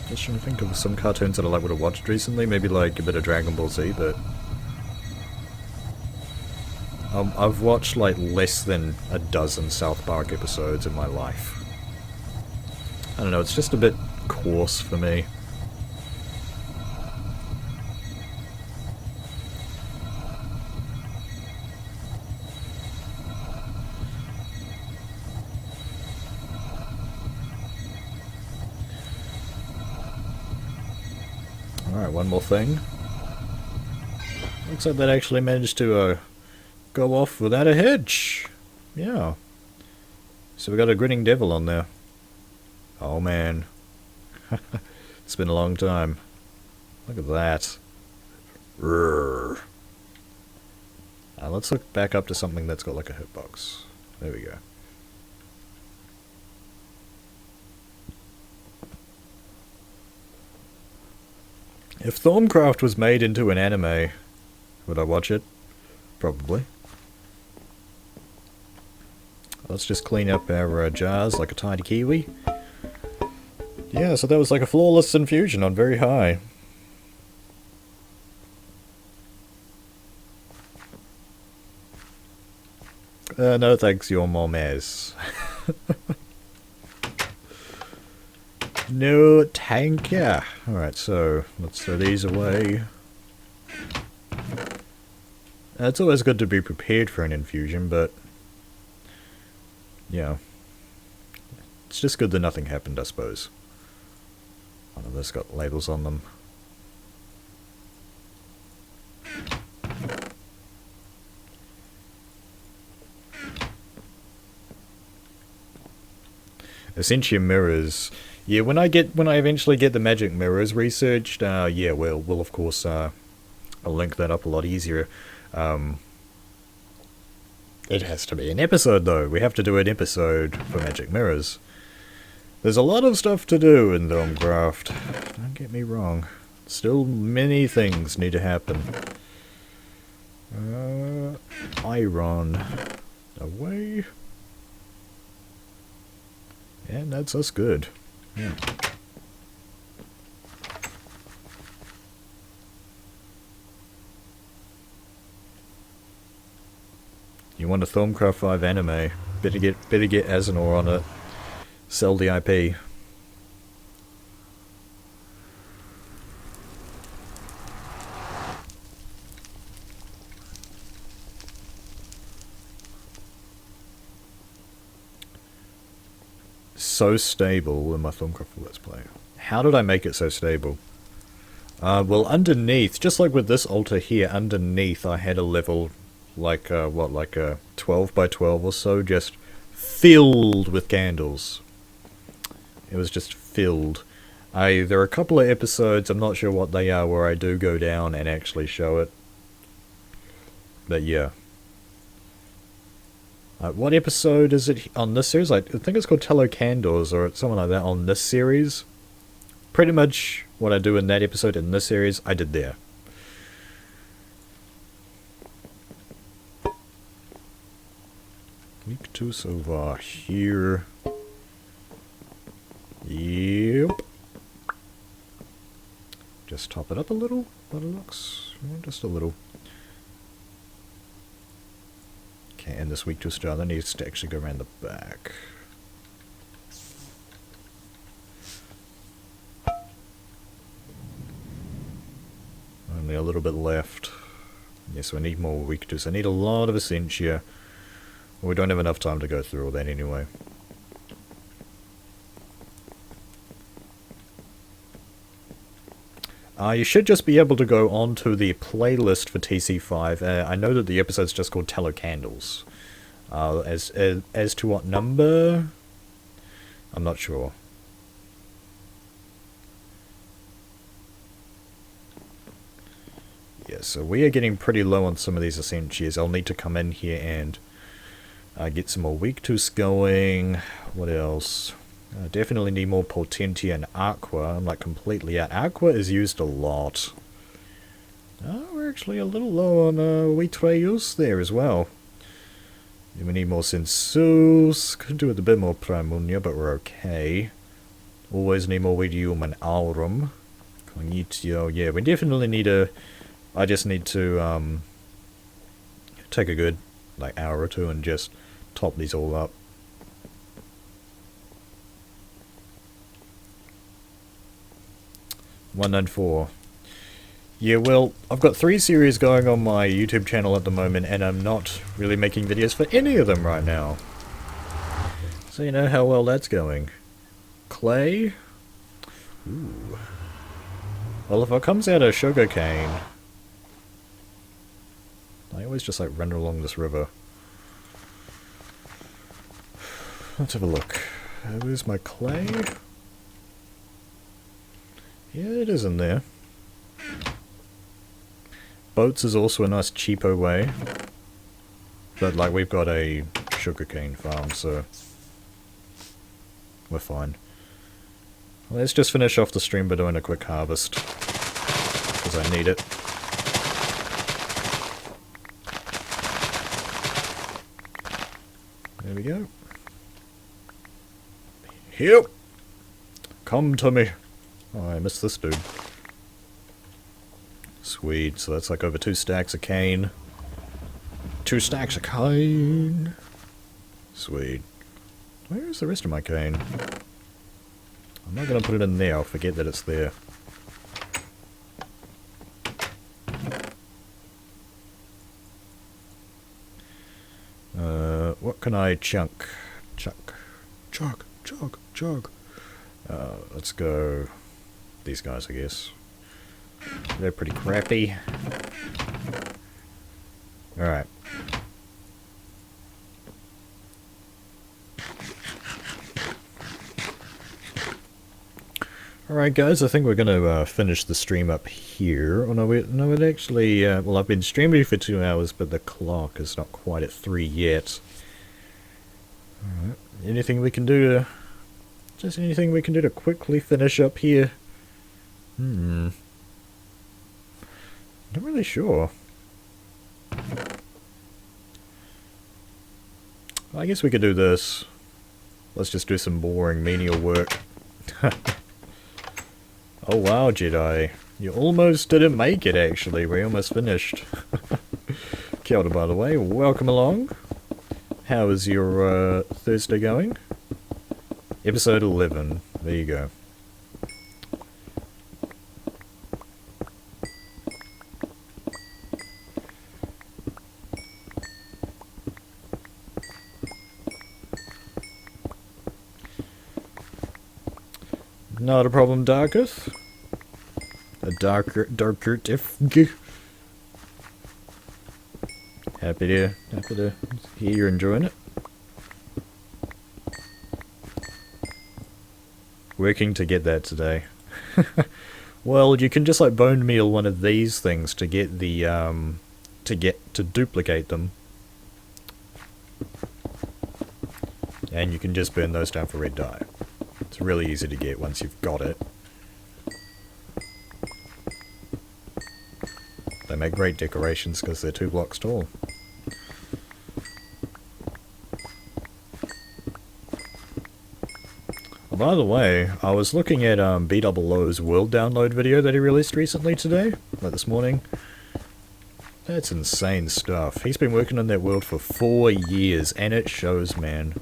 Just trying to think of some cartoons that I would have watched recently. Maybe like a bit of Dragon Ball Z, but I've watched like less than a dozen South Park episodes in my life. I don't know, it's just a bit coarse for me. Alright, one more thing. Looks like that actually managed to go off without a hitch. Yeah. So we got a grinning devil on there. Oh man. It's been a long time. Look at that. Let's look back up to something that's got like a hitbox. There we go. If Thaumcraft was made into an anime, would I watch it? Probably. Let's just clean up our jars like a tiny kiwi. Yeah, so that was like a flawless infusion on very high. No thanks, your mom is. No, thank ya. Alright, so let's throw these away. It's always good to be prepared for an infusion, but yeah, it's just good that nothing happened, I suppose. One of those got labels on them. Essentially mirrors. Yeah, when I eventually get the magic mirrors researched, yeah, we'll of course I'll link that up a lot easier. It has to be an episode though. We have to do an episode for magic mirrors. There's a lot of stuff to do in Thaumcraft. Don't get me wrong. Still many things need to happen. Iron away. And that's us good. Yeah. You want a Thaumcraft 5 anime? Better get Azanor on it. Sell the IP. So stable in my Thaumcraft Let's Play. How did I make it so stable? Well, underneath, just like with this altar here, underneath I had a level like like a 12 by 12 or so, just filled with candles. It was just filled. There are a couple of episodes, I'm not sure what they are, where I do go down and actually show it. But yeah. What episode is it on this series? I think it's called Tallow Candles or something like that on this series. Pretty much what I do in that episode in this series, I did there. Week 2 so far here. Yep. Just top it up a little, but it looks just a little. Okay, and this week 2 star, that needs to actually go around the back. Only a little bit left. Yes, we need more week 2, so I need a lot of Essentia. We don't have enough time to go through all that anyway. You should just be able to go onto the playlist for TC5. I know that the episode's just called Tallow Candles. As to what number? I'm not sure. Yeah, so we are getting pretty low on some of these Essentias. I'll need to come in here and get some more weak tooths going. What else? Definitely need more Potentia and Aqua. I'm like completely out. Aqua is used a lot. We're actually a little low on Wheatreus there as well. We need more Sensus. Could do with a bit more Primunia, but we're okay. Always need more Widium and Aurum. Cognitio. Yeah, we definitely need a... I just need to take a good like hour or two and just top these all up. $194. Yeah, well, I've got 3 series going on my YouTube channel at the moment, and I'm not really making videos for any of them right now. So you know how well that's going. Clay? Ooh. Well, if it comes out of sugarcane, I always just like run along this river. Let's have a look. Where's my clay? Yeah, it is in there. Boats is also a nice cheapo way. But like we've got a sugarcane farm, so we're fine. Let's just finish off the stream by doing a quick harvest. because I need it. There we go. Help! Come to me. Oh, I missed this dude. Sweet, so that's like over 2 stacks of cane. 2 stacks of cane. Sweet. Where is the rest of my cane? I'm not going to put it in there, I'll forget that it's there. What can I chunk? Chug. Let's go these guys, I guess. They're pretty crappy. Alright. Alright guys, I think we're going to finish the stream up here. Oh no, it actually, well I've been streaming for 2 hours, but the clock is not quite at 3 yet. Alright, anything we can do to... Just anything we can do to quickly finish up here? Not really sure. I guess we could do this. Let's just do some boring menial work. Oh wow, Jedi. You almost didn't make it, actually. We almost finished. Kia ora, by the way. Welcome along. How is your Thursday going? Episode 11. There you go. Not a problem, Darketh. A darker diff. Happy to hear you're enjoying it. Working to get that today. Well, you can just like bone meal one of these things to get the to duplicate them. And you can just burn those down for red dye. It's really easy to get once you've got it. They make great decorations because they're 2 blocks tall. Oh, by the way, I was looking at B00's world download video that he released recently today, like this morning. That's insane stuff. He's been working on that world for 4 years, and it shows, man.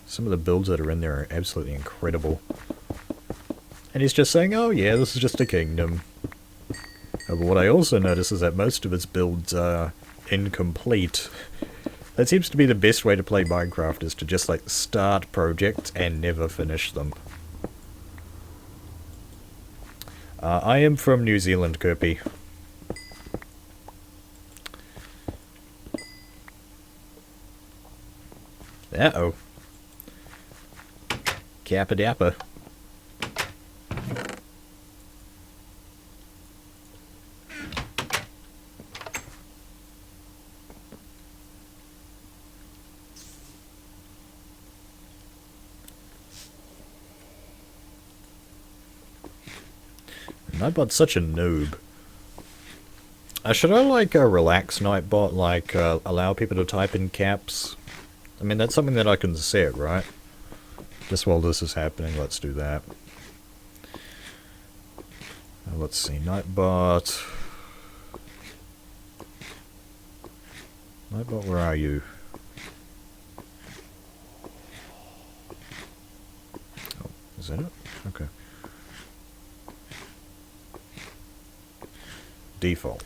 Some of the builds that are in there are absolutely incredible. And he's just saying, oh yeah, this is just a kingdom. But what I also notice is that most of his builds are incomplete. That seems to be the best way to play Minecraft, is to just like start projects and never finish them. I am from New Zealand, Kirby. Uh-oh. Kappa Dappa. Nightbot's such a noob. Should I like relax Nightbot, like allow people to type in caps? I mean, that's something that I can set, right? Just while this is happening, let's do that. Let's see, Nightbot. Nightbot, where are you? Oh, is that it? Okay. Default.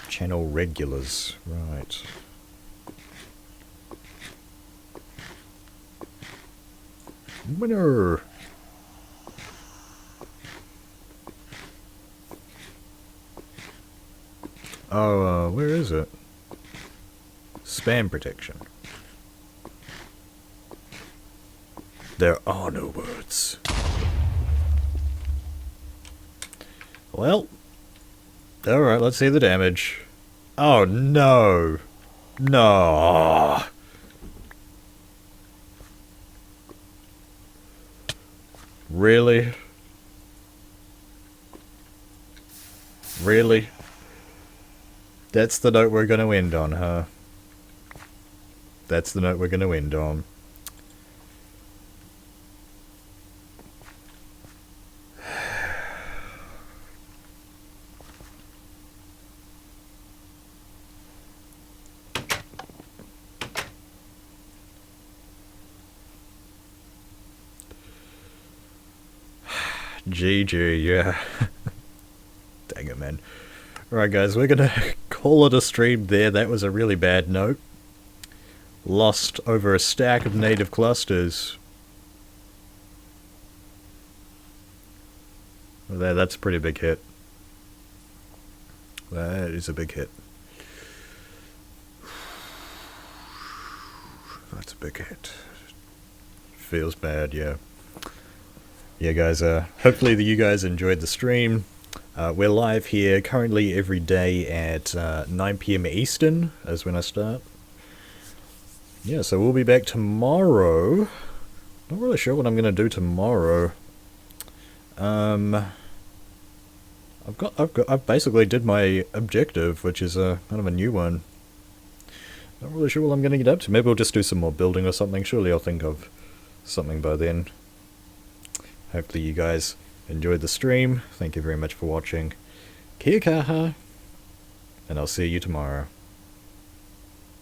Channel regulars, right. Winner! Oh, where is it? Spam protection. There are no words. Well, alright, let's see the damage. Oh no! No! Really? Really? That's the note we're gonna end on, huh? That's the note we're gonna end on. GG, yeah. Dang it, man. Alright guys, we're gonna call it a stream there. That was a really bad note. Lost over a stack of native clusters. Well, that's a pretty big hit. That is a big hit. That's a big hit. Feels bad, yeah. Yeah, guys, hopefully you guys enjoyed the stream. We're live here currently every day at 9 PM Eastern, is when I start. Yeah, so we'll be back tomorrow. Not really sure what I'm going to do tomorrow. I've basically did my objective, which is kind of a new one. Not really sure what I'm going to get up to. Maybe we'll just do some more building or something. Surely I'll think of something by then. Hopefully you guys enjoyed the stream. Thank you very much for watching. Kia kaha, and I'll see you tomorrow.